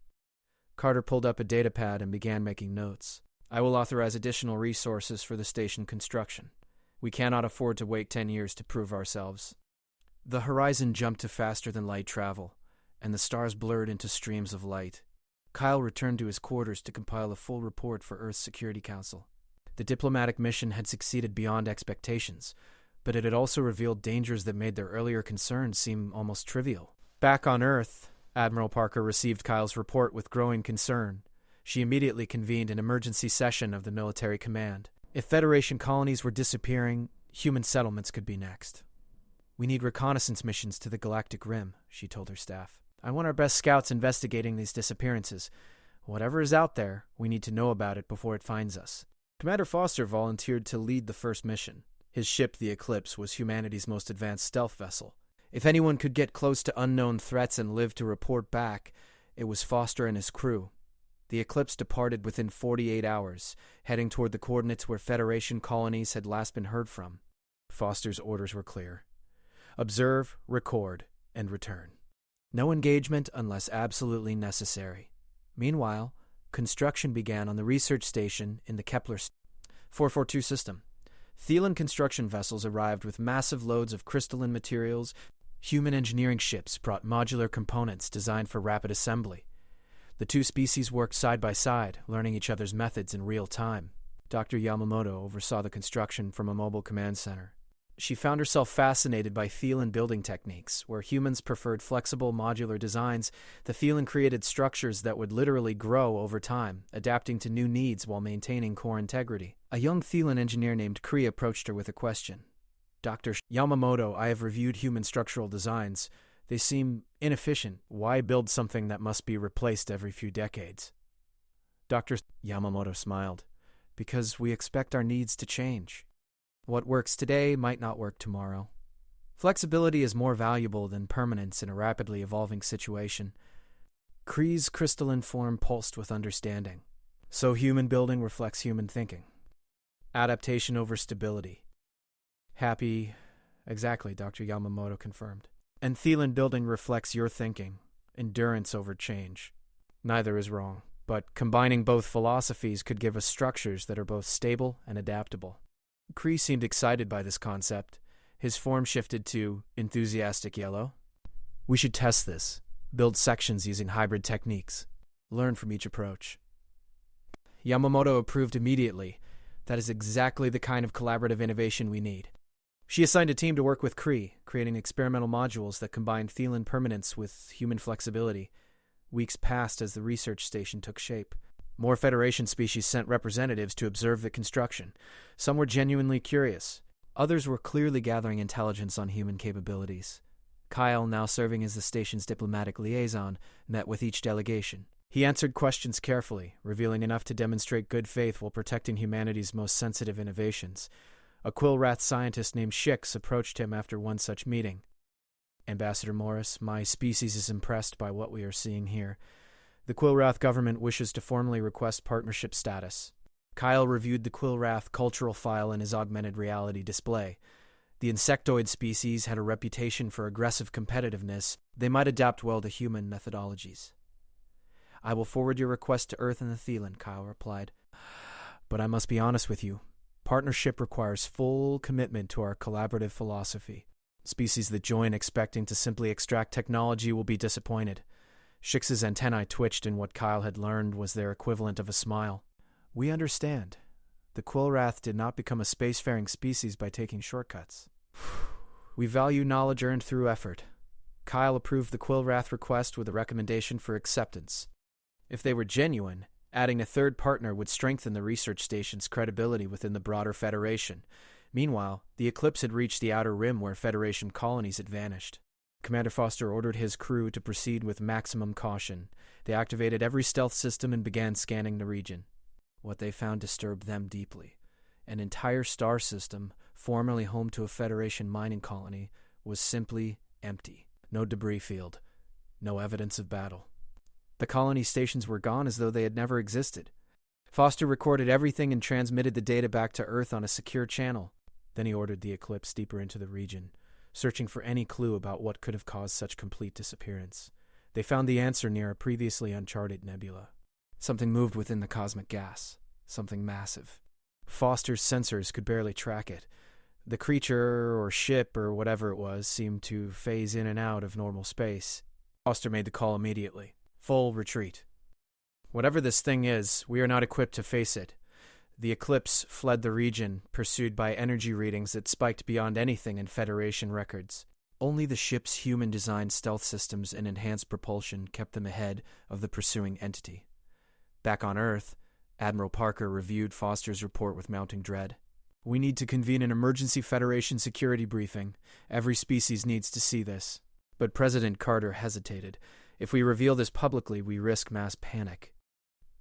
Carter pulled up a datapad and began making notes. I will authorize additional resources for the station construction. We cannot afford to wait 10 years to prove ourselves. The horizon jumped to faster-than-light travel, and the stars blurred into streams of light. Kyle returned to his quarters to compile a full report for Earth's Security Council. The diplomatic mission had succeeded beyond expectations, but it had also revealed dangers that made their earlier concerns seem almost trivial. Back on Earth, Admiral Parker received Kyle's report with growing concern. She immediately convened an emergency session of the military command. If Federation colonies were disappearing, human settlements could be next. We need reconnaissance missions to the Galactic Rim, she told her staff. I want our best scouts investigating these disappearances. Whatever is out there, we need to know about it before it finds us. Commander Foster volunteered to lead the first mission. His ship, the Eclipse, was humanity's most advanced stealth vessel. If anyone could get close to unknown threats and live to report back, it was Foster and his crew. The Eclipse departed within 48 hours, heading toward the coordinates where Federation colonies had last been heard from. Foster's orders were clear. Observe, record, and return. No engagement unless absolutely necessary. Meanwhile, construction began on the research station in the Kepler 442 system. Thelan construction vessels arrived with massive loads of crystalline materials. Human engineering ships brought modular components designed for rapid assembly. The two species worked side by side, learning each other's methods in real time. Dr. Yamamoto oversaw the construction from a mobile command center. She found herself fascinated by Thelan building techniques. Where humans preferred flexible, modular designs, the Thelan created structures that would literally grow over time, adapting to new needs while maintaining core integrity. A young Thelan engineer named Kree approached her with a question. Dr. Yamamoto, I have reviewed human structural designs. They seem inefficient. Why build something that must be replaced every few decades? Dr. Yamamoto smiled. Because we expect our needs to change. What works today might not work tomorrow. Flexibility is more valuable than permanence in a rapidly evolving situation. Kree's crystalline form pulsed with understanding. So human building reflects human thinking. Adaptation over stability. Happy, exactly, Dr. Yamamoto confirmed. And Thelan building reflects your thinking. Endurance over change. Neither is wrong, but combining both philosophies could give us structures that are both stable and adaptable. Kree seemed excited by this concept. His form shifted to enthusiastic yellow. We should test this. Build sections using hybrid techniques. Learn from each approach. Yamamoto approved immediately. That is exactly the kind of collaborative innovation we need. She assigned a team to work with Kree, creating experimental modules that combined Thelan permanence with human flexibility. Weeks passed as the research station took shape. More Federation species sent representatives to observe the construction. Some were genuinely curious. Others were clearly gathering intelligence on human capabilities. Kyle, now serving as the station's diplomatic liaison, met with each delegation. He answered questions carefully, revealing enough to demonstrate good faith while protecting humanity's most sensitive innovations. A Quillrath scientist named Shix approached him after one such meeting. Ambassador Morris, my species is impressed by what we are seeing here. The Quillrath government wishes to formally request partnership status. Kyle reviewed the Quillrath cultural file in his augmented reality display. The insectoid species had a reputation for aggressive competitiveness. They might adapt well to human methodologies. I will forward your request to Earth and the Thelan, Kyle replied. But I must be honest with you. Partnership requires full commitment to our collaborative philosophy. Species that join expecting to simply extract technology will be disappointed. Shix's antennae twitched, and what Kyle had learned was their equivalent of a smile. We understand. The Quillrath did not become a spacefaring species by taking shortcuts. We value knowledge earned through effort. Kyle approved the Quillrath request with a recommendation for acceptance. If they were genuine, adding a third partner would strengthen the research station's credibility within the broader Federation. Meanwhile, the Eclipse had reached the outer rim where Federation colonies had vanished. Commander Foster ordered his crew to proceed with maximum caution. They activated every stealth system and began scanning the region. What they found disturbed them deeply. An entire star system, formerly home to a Federation mining colony, was simply empty. No debris field. No evidence of battle. The colony stations were gone as though they had never existed. Foster recorded everything and transmitted the data back to Earth on a secure channel. Then he ordered the Eclipse deeper into the region, searching for any clue about what could have caused such complete disappearance. They found the answer near a previously uncharted nebula. Something moved within the cosmic gas. Something massive. Foster's sensors could barely track it. The creature, or ship, or whatever it was, seemed to phase in and out of normal space. Foster made the call immediately. Full retreat. Whatever this thing is, we are not equipped to face it. The Eclipse fled the region, pursued by energy readings that spiked beyond anything in Federation records. Only the ship's human-designed stealth systems and enhanced propulsion kept them ahead of the pursuing entity. Back on Earth, Admiral Parker reviewed Foster's report with mounting dread. We need to convene an emergency Federation security briefing. Every species needs to see this. But President Carter hesitated. If we reveal this publicly, we risk mass panic.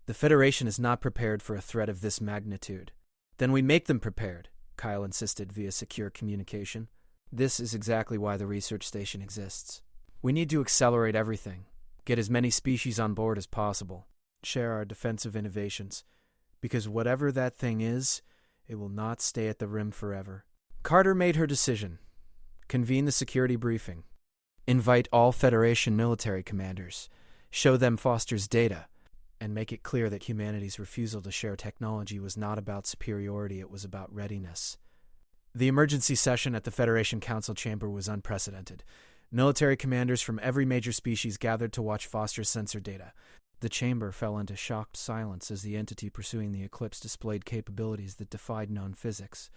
The Federation is not prepared for a threat of this magnitude. Then we make them prepared, Kyle insisted via secure communication. This is exactly why the research station exists. We need to accelerate everything, get as many species on board as possible, share our defensive innovations, because whatever that thing is, it will not stay at the rim forever. Carter made her decision. Convene the security briefing. Invite all Federation military commanders, show them Foster's data, and make it clear that humanity's refusal to share technology was not about superiority, it was about readiness. The emergency session at the Federation Council chamber was unprecedented. Military commanders from every major species gathered to watch Foster's sensor data. The chamber fell into shocked silence as the entity pursuing the Eclipse displayed capabilities that defied known physics.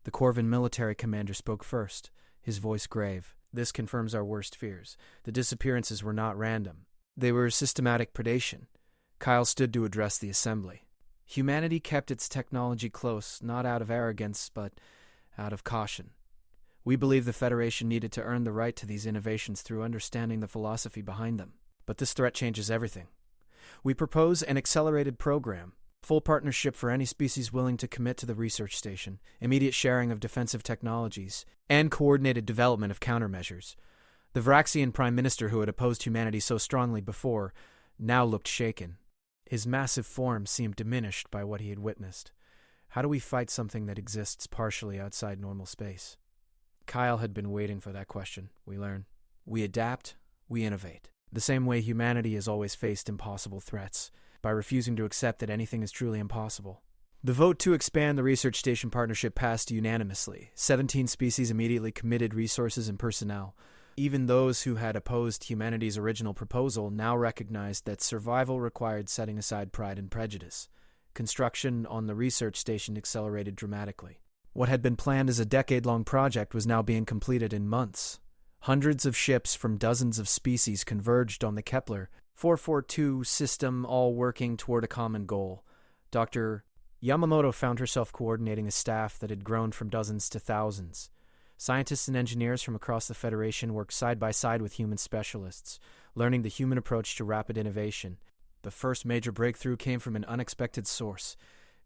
The Corvin military commander spoke first, his voice grave. This confirms our worst fears. The disappearances were not random. They were systematic predation. Kyle stood to address the assembly. Humanity kept its technology close, not out of arrogance, but out of caution. We believe the Federation needed to earn the right to these innovations through understanding the philosophy behind them. But this threat changes everything. We propose an accelerated program, full partnership for any species willing to commit to the research station, immediate sharing of defensive technologies, and coordinated development of countermeasures. The Varaxian Prime Minister who had opposed humanity so strongly before now looked shaken. His massive form seemed diminished by what he had witnessed. How do we fight something that exists partially outside normal space? Kyle had been waiting for that question, we learn. We adapt, we innovate. The same way humanity has always faced impossible threats, by refusing to accept that anything is truly impossible. The vote to expand the research station partnership passed unanimously. 17 species immediately committed resources and personnel. Even those who had opposed humanity's original proposal now recognized that survival required setting aside pride and prejudice. Construction on the research station accelerated dramatically. What had been planned as a decade-long project was now being completed in months. Hundreds of ships from dozens of species converged on the Kepler 442 system, all working toward a common goal. Dr. Yamamoto found herself coordinating a staff that had grown from dozens to thousands. Scientists and engineers from across the Federation worked side by side with human specialists, learning the human approach to rapid innovation. The first major breakthrough came from an unexpected source.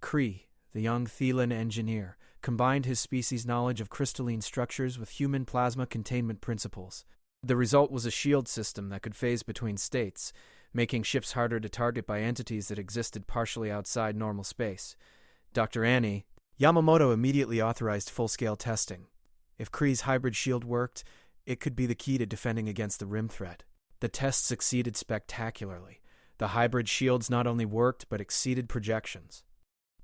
Kree, the young Thelan engineer, combined his species' knowledge of crystalline structures with human plasma containment principles. The result was a shield system that could phase between states, making ships harder to target by entities that existed partially outside normal space. Dr. Annie Yamamoto immediately authorized full-scale testing. If Kree's hybrid shield worked, it could be the key to defending against the Rim threat. The test succeeded spectacularly. The hybrid shields not only worked, but exceeded projections.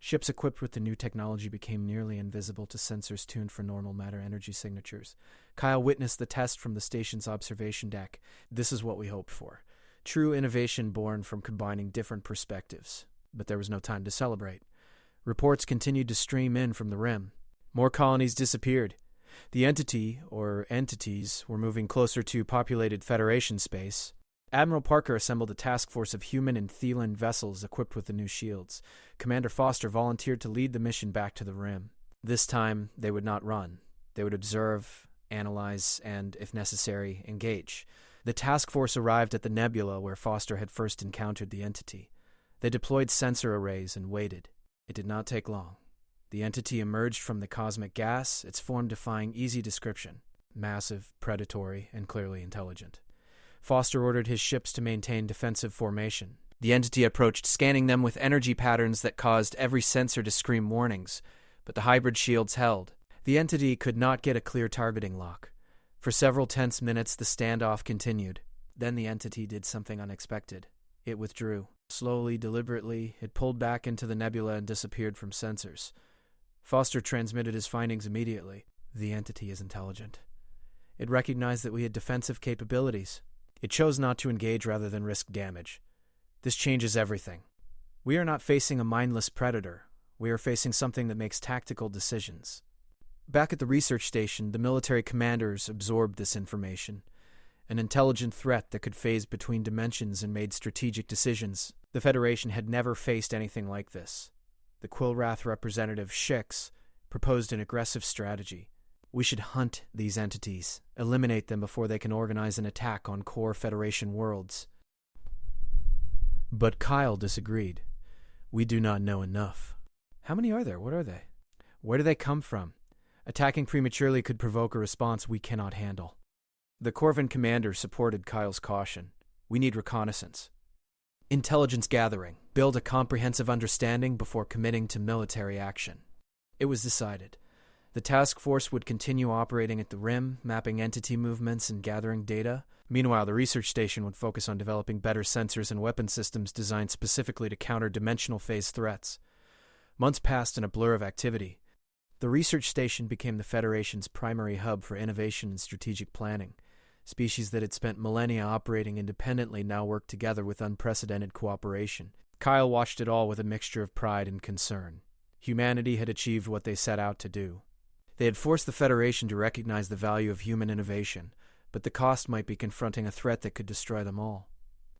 Ships equipped with the new technology became nearly invisible to sensors tuned for normal matter energy signatures. Kyle witnessed the test from the station's observation deck. This is what we hoped for. True innovation born from combining different perspectives. But there was no time to celebrate. Reports continued to stream in from the Rim. More colonies disappeared. The entity, or entities, were moving closer to populated Federation space. Admiral Parker assembled a task force of human and Thelan vessels equipped with the new shields. Commander Foster volunteered to lead the mission back to the Rim. This time, they would not run. They would observe, analyze, and, if necessary, engage. The task force arrived at the nebula where Foster had first encountered the entity. They deployed sensor arrays and waited. It did not take long. The entity emerged from the cosmic gas, its form defying easy description. Massive, predatory, and clearly intelligent. Foster ordered his ships to maintain defensive formation. The entity approached, scanning them with energy patterns that caused every sensor to scream warnings, but the hybrid shields held. The entity could not get a clear targeting lock. For several tense minutes, the standoff continued. Then the entity did something unexpected. It withdrew. Slowly, deliberately, it pulled back into the nebula and disappeared from sensors. Foster transmitted his findings immediately. The entity is intelligent. It recognized that we had defensive capabilities. It chose not to engage rather than risk damage. This changes everything. We are not facing a mindless predator. We are facing something that makes tactical decisions. Back at the research station, the military commanders absorbed this information. An intelligent threat that could phase between dimensions and made strategic decisions. The Federation had never faced anything like this. The Quillrath representative, Shix, proposed an aggressive strategy. We should hunt these entities, eliminate them before they can organize an attack on core Federation worlds. But Kyle disagreed. We do not know enough. How many are there? What are they? Where do they come from? Attacking prematurely could provoke a response we cannot handle. The Corvin commander supported Kyle's caution. We need reconnaissance. Intelligence gathering. Build a comprehensive understanding before committing to military action. It was decided. The task force would continue operating at the Rim, mapping entity movements and gathering data. Meanwhile, the research station would focus on developing better sensors and weapon systems designed specifically to counter dimensional phase threats. Months passed in a blur of activity. The research station became the Federation's primary hub for innovation and strategic planning. Species that had spent millennia operating independently now worked together with unprecedented cooperation. Kyle watched it all with a mixture of pride and concern. Humanity had achieved what they set out to do. They had forced the Federation to recognize the value of human innovation, but the cost might be confronting a threat that could destroy them all.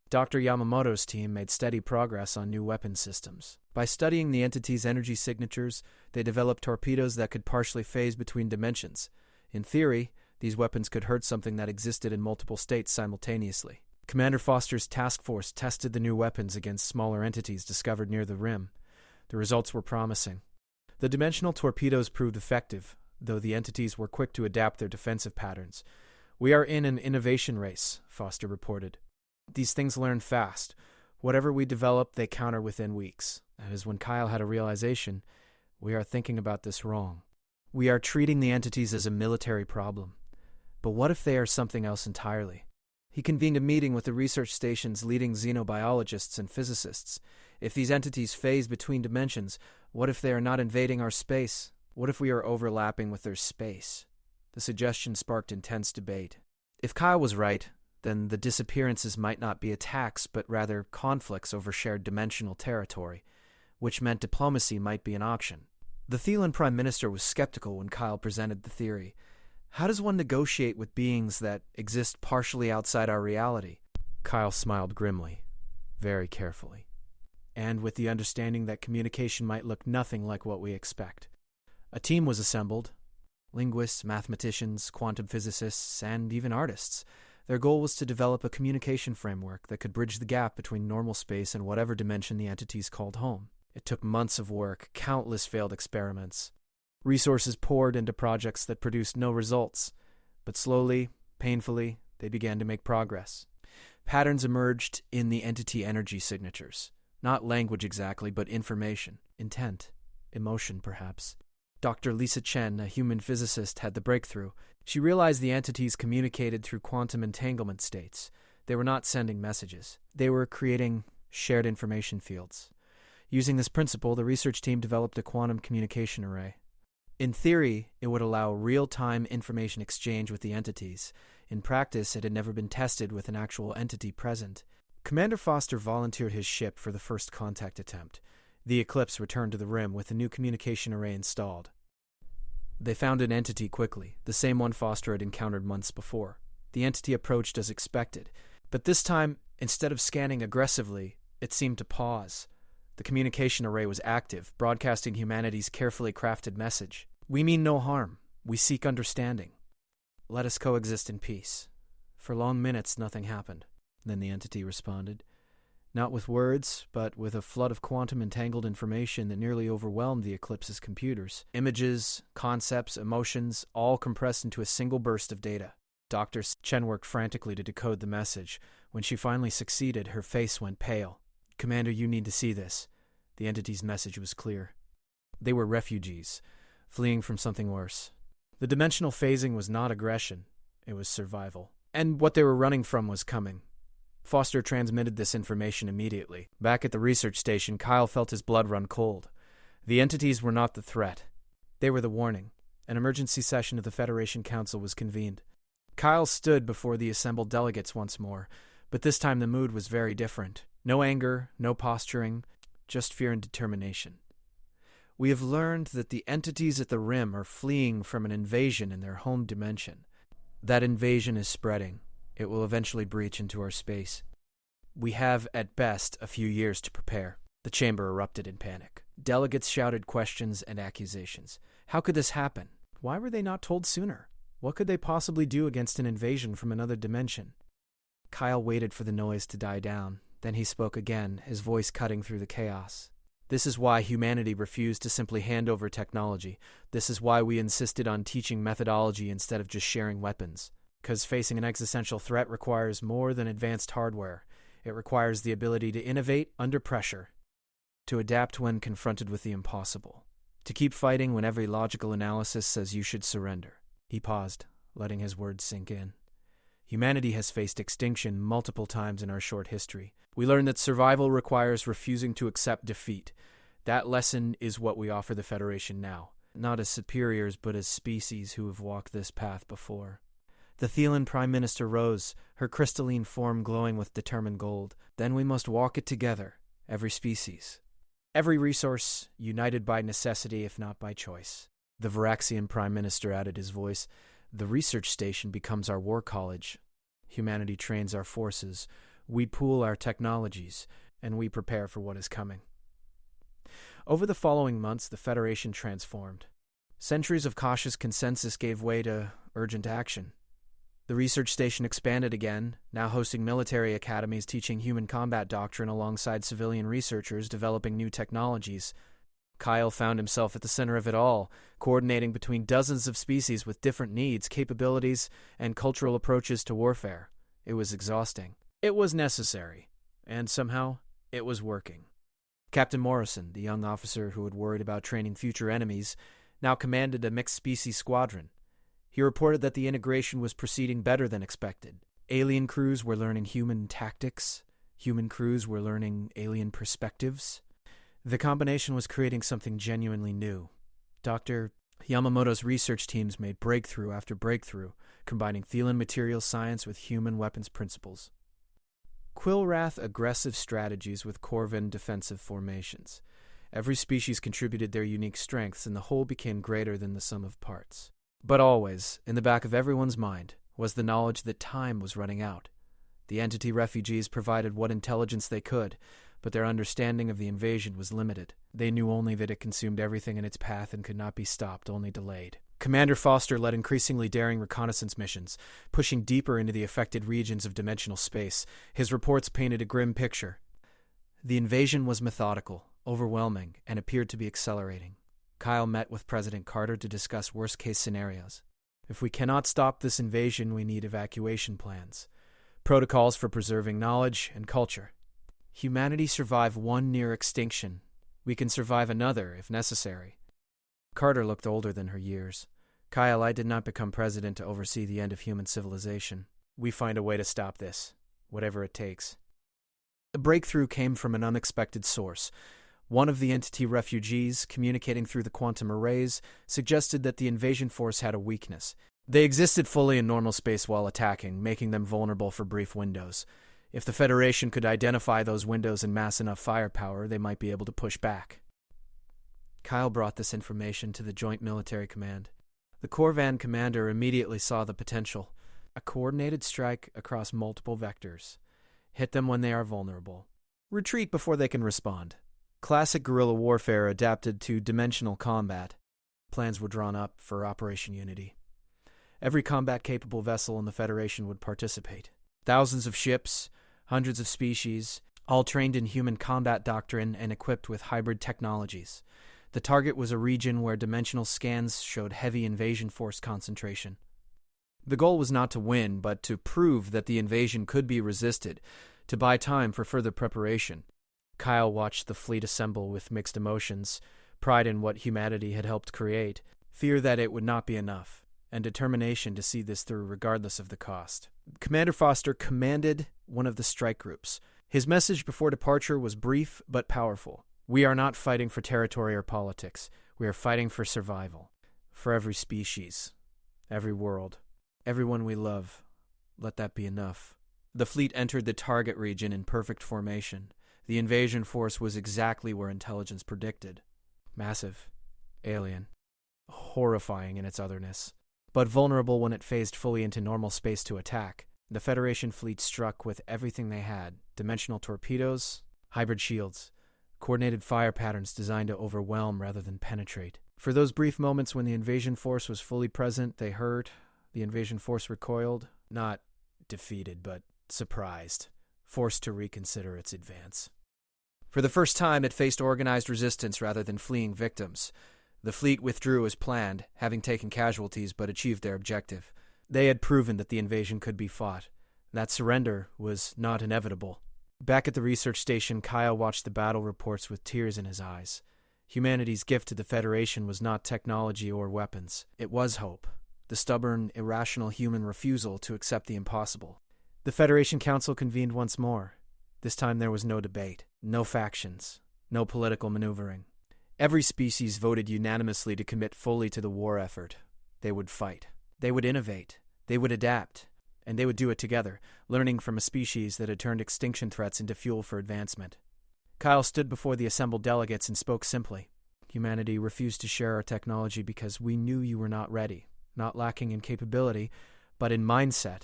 Dr. Yamamoto's team made steady progress on new weapon systems. By studying the entity's energy signatures, they developed torpedoes that could partially phase between dimensions. In theory, these weapons could hurt something that existed in multiple states simultaneously. Commander Foster's task force tested the new weapons against smaller entities discovered near the Rim. The results were promising. The dimensional torpedoes proved effective, though the entities were quick to adapt their defensive patterns. We are in an innovation race, Foster reported. These things learn fast. Whatever we develop, they counter within weeks. That is when Kyle had a realization. We are thinking about this wrong. We are treating the entities as a military problem. But what if they are something else entirely? He convened a meeting with the research station's leading xenobiologists and physicists. If these entities phase between dimensions, what if they are not invading our space? What if we are overlapping with their space? The suggestion sparked intense debate. If Kyle was right, then the disappearances might not be attacks, but rather conflicts over shared dimensional territory, which meant diplomacy might be an option. The Thelan Prime Minister was skeptical when Kyle presented the theory. How does one negotiate with beings that exist partially outside our reality? Kyle smiled grimly, very carefully, and with the understanding that communication might look nothing like what we expect. A team was assembled. Linguists, mathematicians, quantum physicists, and even artists. Their goal was to develop a communication framework that could bridge the gap between normal space and whatever dimension the entities called home. It took months of work, countless failed experiments. Resources poured into projects that produced no results. But slowly, painfully, They began to make progress. Patterns emerged in the entity energy signatures. Not language exactly, but information, intent, emotion perhaps. Dr. Lisa Chen, a human physicist, had the breakthrough. She realized the entities communicated through quantum entanglement states. They were not sending messages. They were creating shared information fields. Using this principle, the research team developed a quantum communication array. In theory, it would allow real-time information exchange with the entities. In practice, it had never been tested with an actual entity present. Commander Foster volunteered his ship for the first contact attempt. The Eclipse returned to the rim with a new communication array installed. They found an entity quickly, the same one Foster had encountered months before. The entity approached as expected, but this time, instead of scanning aggressively, it seemed to pause. The communication array was active, broadcasting humanity's carefully crafted message. We mean no harm. We seek understanding. Let us coexist in peace. For long minutes, nothing happened. Then the entity responded. Not with words, but with a flood of quantum-entangled information that nearly overwhelmed the Eclipse's computers. Images, concepts, emotions, all compressed into a single burst of data. Dr. Chen worked frantically to decode the message. When she finally succeeded, her face went pale. Commander, you need to see this. The entity's message was clear. They were refugees, fleeing from something worse. The dimensional phasing was not aggression, it was survival. And what they were running from was coming. Foster transmitted this information immediately. Back at the research station, Kyle felt his blood run cold. The entities were not the threat. They were the warning. An emergency session of the Federation Council was convened. Kyle stood before the assembled delegates once more, but this time the mood was very different. No anger, no posturing, just fear and determination. We have learned that the entities at the rim are fleeing from an invasion in their home dimension. That invasion is spreading. It will eventually breach into our space. We have, at best, a few years to prepare. The chamber erupted in panic. Delegates shouted questions and accusations. How could this happen? Why were they not told sooner? What could they possibly do against an invasion from another dimension? Kyle waited for the noise to die down. Then he spoke again, his voice cutting through the chaos. This is why humanity refused to simply hand over technology. This is why we insisted on teaching methodology instead of just sharing weapons. Because facing an existential threat requires more than advanced hardware. It requires the ability to innovate under pressure, to adapt when confronted with the impossible, to keep fighting when every logical analysis says you should surrender. He paused, letting his words sink in. Humanity has faced extinction multiple times in our short history. We learned that survival requires refusing to accept defeat. That lesson is what we offer the Federation now, not as superiors but as species who have walked this path before. The Thelan Prime Minister rose, her crystalline form glowing with determined gold. Then we must walk it together, every species. Every resource, united by necessity if not by choice. The Varaxian Prime Minister added his voice. The research station becomes our war college. Humanity trains our forces. We pool our technologies, and we prepare for what is coming. Over the following months, the Federation transformed. Centuries of cautious consensus gave way to urgent action. The research station expanded again, now hosting military academies teaching human combat doctrine alongside civilian researchers developing new technologies. Kyle found himself at the center of it all, coordinating between dozens of species with different needs, capabilities, and cultural approaches to warfare. It was exhausting. It was necessary, and somehow, it was working. Captain Morrison, the young officer who had worried about training future enemies, now commanded a mixed-species squadron. He reported that the integration was proceeding better than expected. Alien crews were learning human tactics. Human crews were learning alien perspectives. The combination was creating something genuinely new. Dr. Yamamoto's research teams made breakthrough after breakthrough, combining Thelan materials science with human weapons principles. Quillrath aggressive strategies with Corvin defensive formations. Every species contributed their unique strengths, and the whole became greater than the sum of parts. But always, in the back of everyone's mind, was the knowledge that time was running out. The entity refugees provided what intelligence they could, but their understanding of the invasion was limited. They knew only that it consumed everything in its path and could not be stopped, only delayed. Commander Foster led increasingly daring reconnaissance missions, pushing deeper into the affected regions of dimensional space. His reports painted a grim picture. The invasion was methodical, overwhelming, and appeared to be accelerating. Kyle met with President Carter to discuss worst-case scenarios. If we cannot stop this invasion, we need evacuation plans, protocols for preserving knowledge and culture. Humanity survived one near extinction. We can survive another, if necessary. Carter looked older than her years. Kyle, I did not become president to oversee the end of human civilization. We find a way to stop this, whatever it takes. The breakthrough came from an unexpected source. One of the entity refugees, communicating through the quantum arrays, suggested that the invasion force had a weakness. They existed fully in normal space while attacking, making them vulnerable for brief windows. If the Federation could identify those windows and mass enough firepower, they might be able to push back. Kyle brought this information to the Joint Military Command. The Corvan commander immediately saw the potential. A coordinated strike across multiple vectors. Hit them when they are vulnerable. Retreat before they can respond. Classic guerrilla warfare adapted to dimensional combat. Plans were drawn up for Operation Unity. Every combat-capable vessel in the Federation would participate. Thousands of ships, hundreds of species, all trained in human combat doctrine and equipped with hybrid technologies. The target was a region where dimensional scans showed heavy invasion force concentration. The goal was not to win, but to prove that the invasion could be resisted, to buy time for further preparation. Kyle watched the fleet assemble with mixed emotions, pride in what humanity had helped create, fear that it would not be enough, and determination to see this through regardless of the cost. Commander Foster commanded one of the strike groups. His message before departure was brief but powerful. We are not fighting for territory or politics. We are fighting for survival. For every species, every world, everyone we love. Let that be enough. The fleet entered the target region in perfect formation. The invasion force was exactly where intelligence predicted. Massive, alien, horrifying in its otherness, but vulnerable when it phased fully into normal space to attack. The Federation fleet struck with everything they had: dimensional torpedoes, hybrid shields, coordinated fire patterns designed to overwhelm rather than penetrate. For those brief moments when the invasion force was fully present, they heard. The invasion force recoiled, not defeated, but surprised, forced to reconsider its advance. For the first time, it faced organized resistance rather than fleeing victims. The fleet withdrew as planned, having taken casualties but achieved their objective. They had proven that the invasion could be fought. That surrender was not inevitable. Back at the research station, Kyle watched the battle reports with tears in his eyes. Humanity's gift to the Federation was not technology or weapons. It was hope, the stubborn, irrational human refusal to accept the impossible. The Federation Council convened once more. This time there was no debate, no factions, no political maneuvering. Every species voted unanimously to commit fully to the war effort. They would fight. They would innovate. They would adapt. And they would do it together, learning from a species that had turned extinction threats into fuel for advancement. Kyle stood before the assembled delegates and spoke simply. Humanity refused to share our technology because we knew you were not ready, not lacking in capability, but in mindset.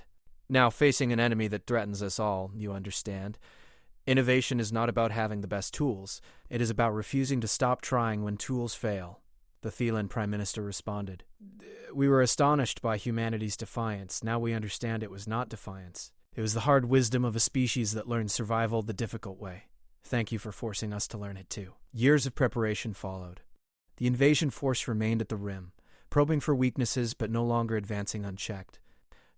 Now, facing an enemy that threatens us all, you understand. Innovation is not about having the best tools. It is about refusing to stop trying when tools fail. The Thelan Prime Minister responded. We were astonished by humanity's defiance. Now we understand it was not defiance. It was the hard wisdom of a species that learned survival the difficult way. Thank you for forcing us to learn it too. Years of preparation followed. The invasion force remained at the rim, probing for weaknesses but no longer advancing unchecked.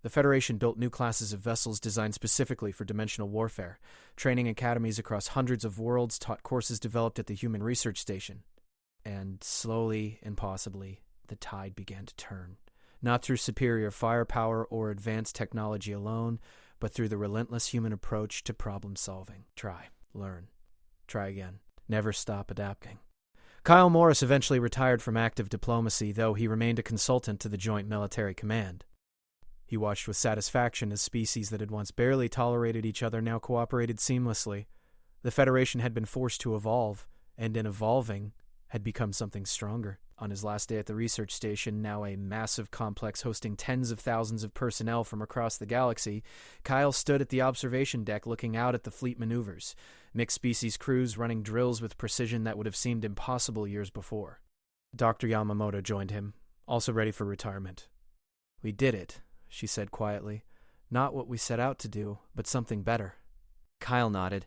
The Federation built new classes of vessels designed specifically for dimensional warfare. Training academies across hundreds of worlds taught courses developed at the Human Research Station. And slowly and possibly, the tide began to turn. Not through superior firepower or advanced technology alone, but through the relentless human approach to problem solving. Try, learn, try again. Never stop adapting. Kyle Morris eventually retired from active diplomacy, though he remained a consultant to the Joint Military Command. He watched with satisfaction as species that had once barely tolerated each other now cooperated seamlessly. The Federation had been forced to evolve, and in evolving, had become something stronger. On his last day at the research station, now a massive complex hosting tens of thousands of personnel from across the galaxy, Kyle stood at the observation deck looking out at the fleet maneuvers, mixed-species crews running drills with precision that would have seemed impossible years before. Dr. Yamamoto joined him, also ready for retirement. We did it, she said quietly. Not what we set out to do, but something better. Kyle nodded.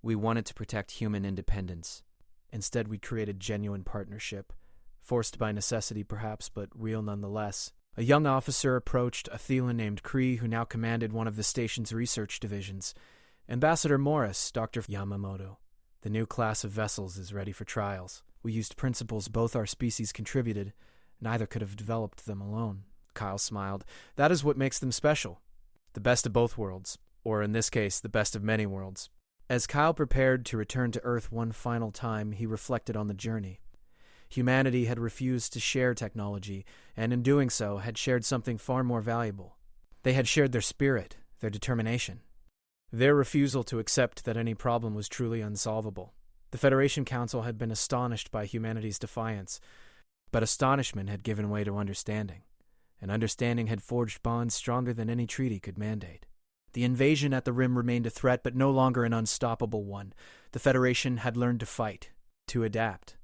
We wanted to protect human independence. Instead, we created genuine partnership. Forced by necessity, perhaps, but real nonetheless. A young officer approached a Thelan named Kree, who now commanded one of the station's research divisions. Ambassador Morris, Dr. Yamamoto. The new class of vessels is ready for trials. We used principles both our species contributed. Neither could have developed them alone. Kyle smiled. That is what makes them special. The best of both worlds, or in this case, the best of many worlds. As Kyle prepared to return to Earth one final time, he reflected on the journey. Humanity had refused to share technology, and in doing so, had shared something far more valuable. They had shared their spirit, their determination. Their refusal to accept that any problem was truly unsolvable. The Federation Council had been astonished by humanity's defiance, but astonishment had given way to understanding, and understanding had forged bonds stronger than any treaty could mandate. The invasion at the Rim remained a threat, but no longer an unstoppable one. The Federation had learned to fight, to adapt,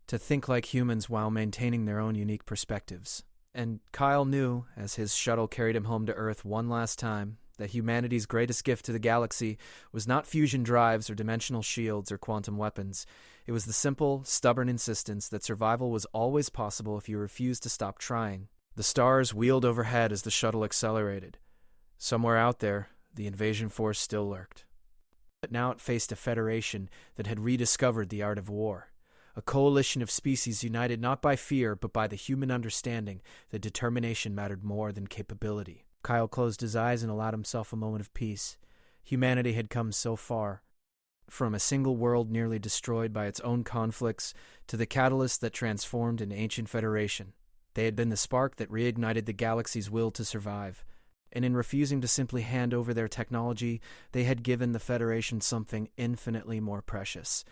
to think like humans while maintaining their own unique perspectives. And Kyle knew, as his shuttle carried him home to Earth one last time, that humanity's greatest gift to the galaxy was not fusion drives or dimensional shields or quantum weapons. It was the simple, stubborn insistence that survival was always possible if you refused to stop trying. The stars wheeled overhead as the shuttle accelerated. Somewhere out there, the invasion force still lurked. But now it faced a federation that had rediscovered the art of war. A coalition of species united not by fear, but by the human understanding that determination mattered more than capability. Kyle closed his eyes and allowed himself a moment of peace. Humanity had come so far. From a single world nearly destroyed by its own conflicts to the catalyst that transformed an ancient federation. They had been the spark that reignited the galaxy's will to survive. And in refusing to simply hand over their technology, they had given the Federation something infinitely more precious,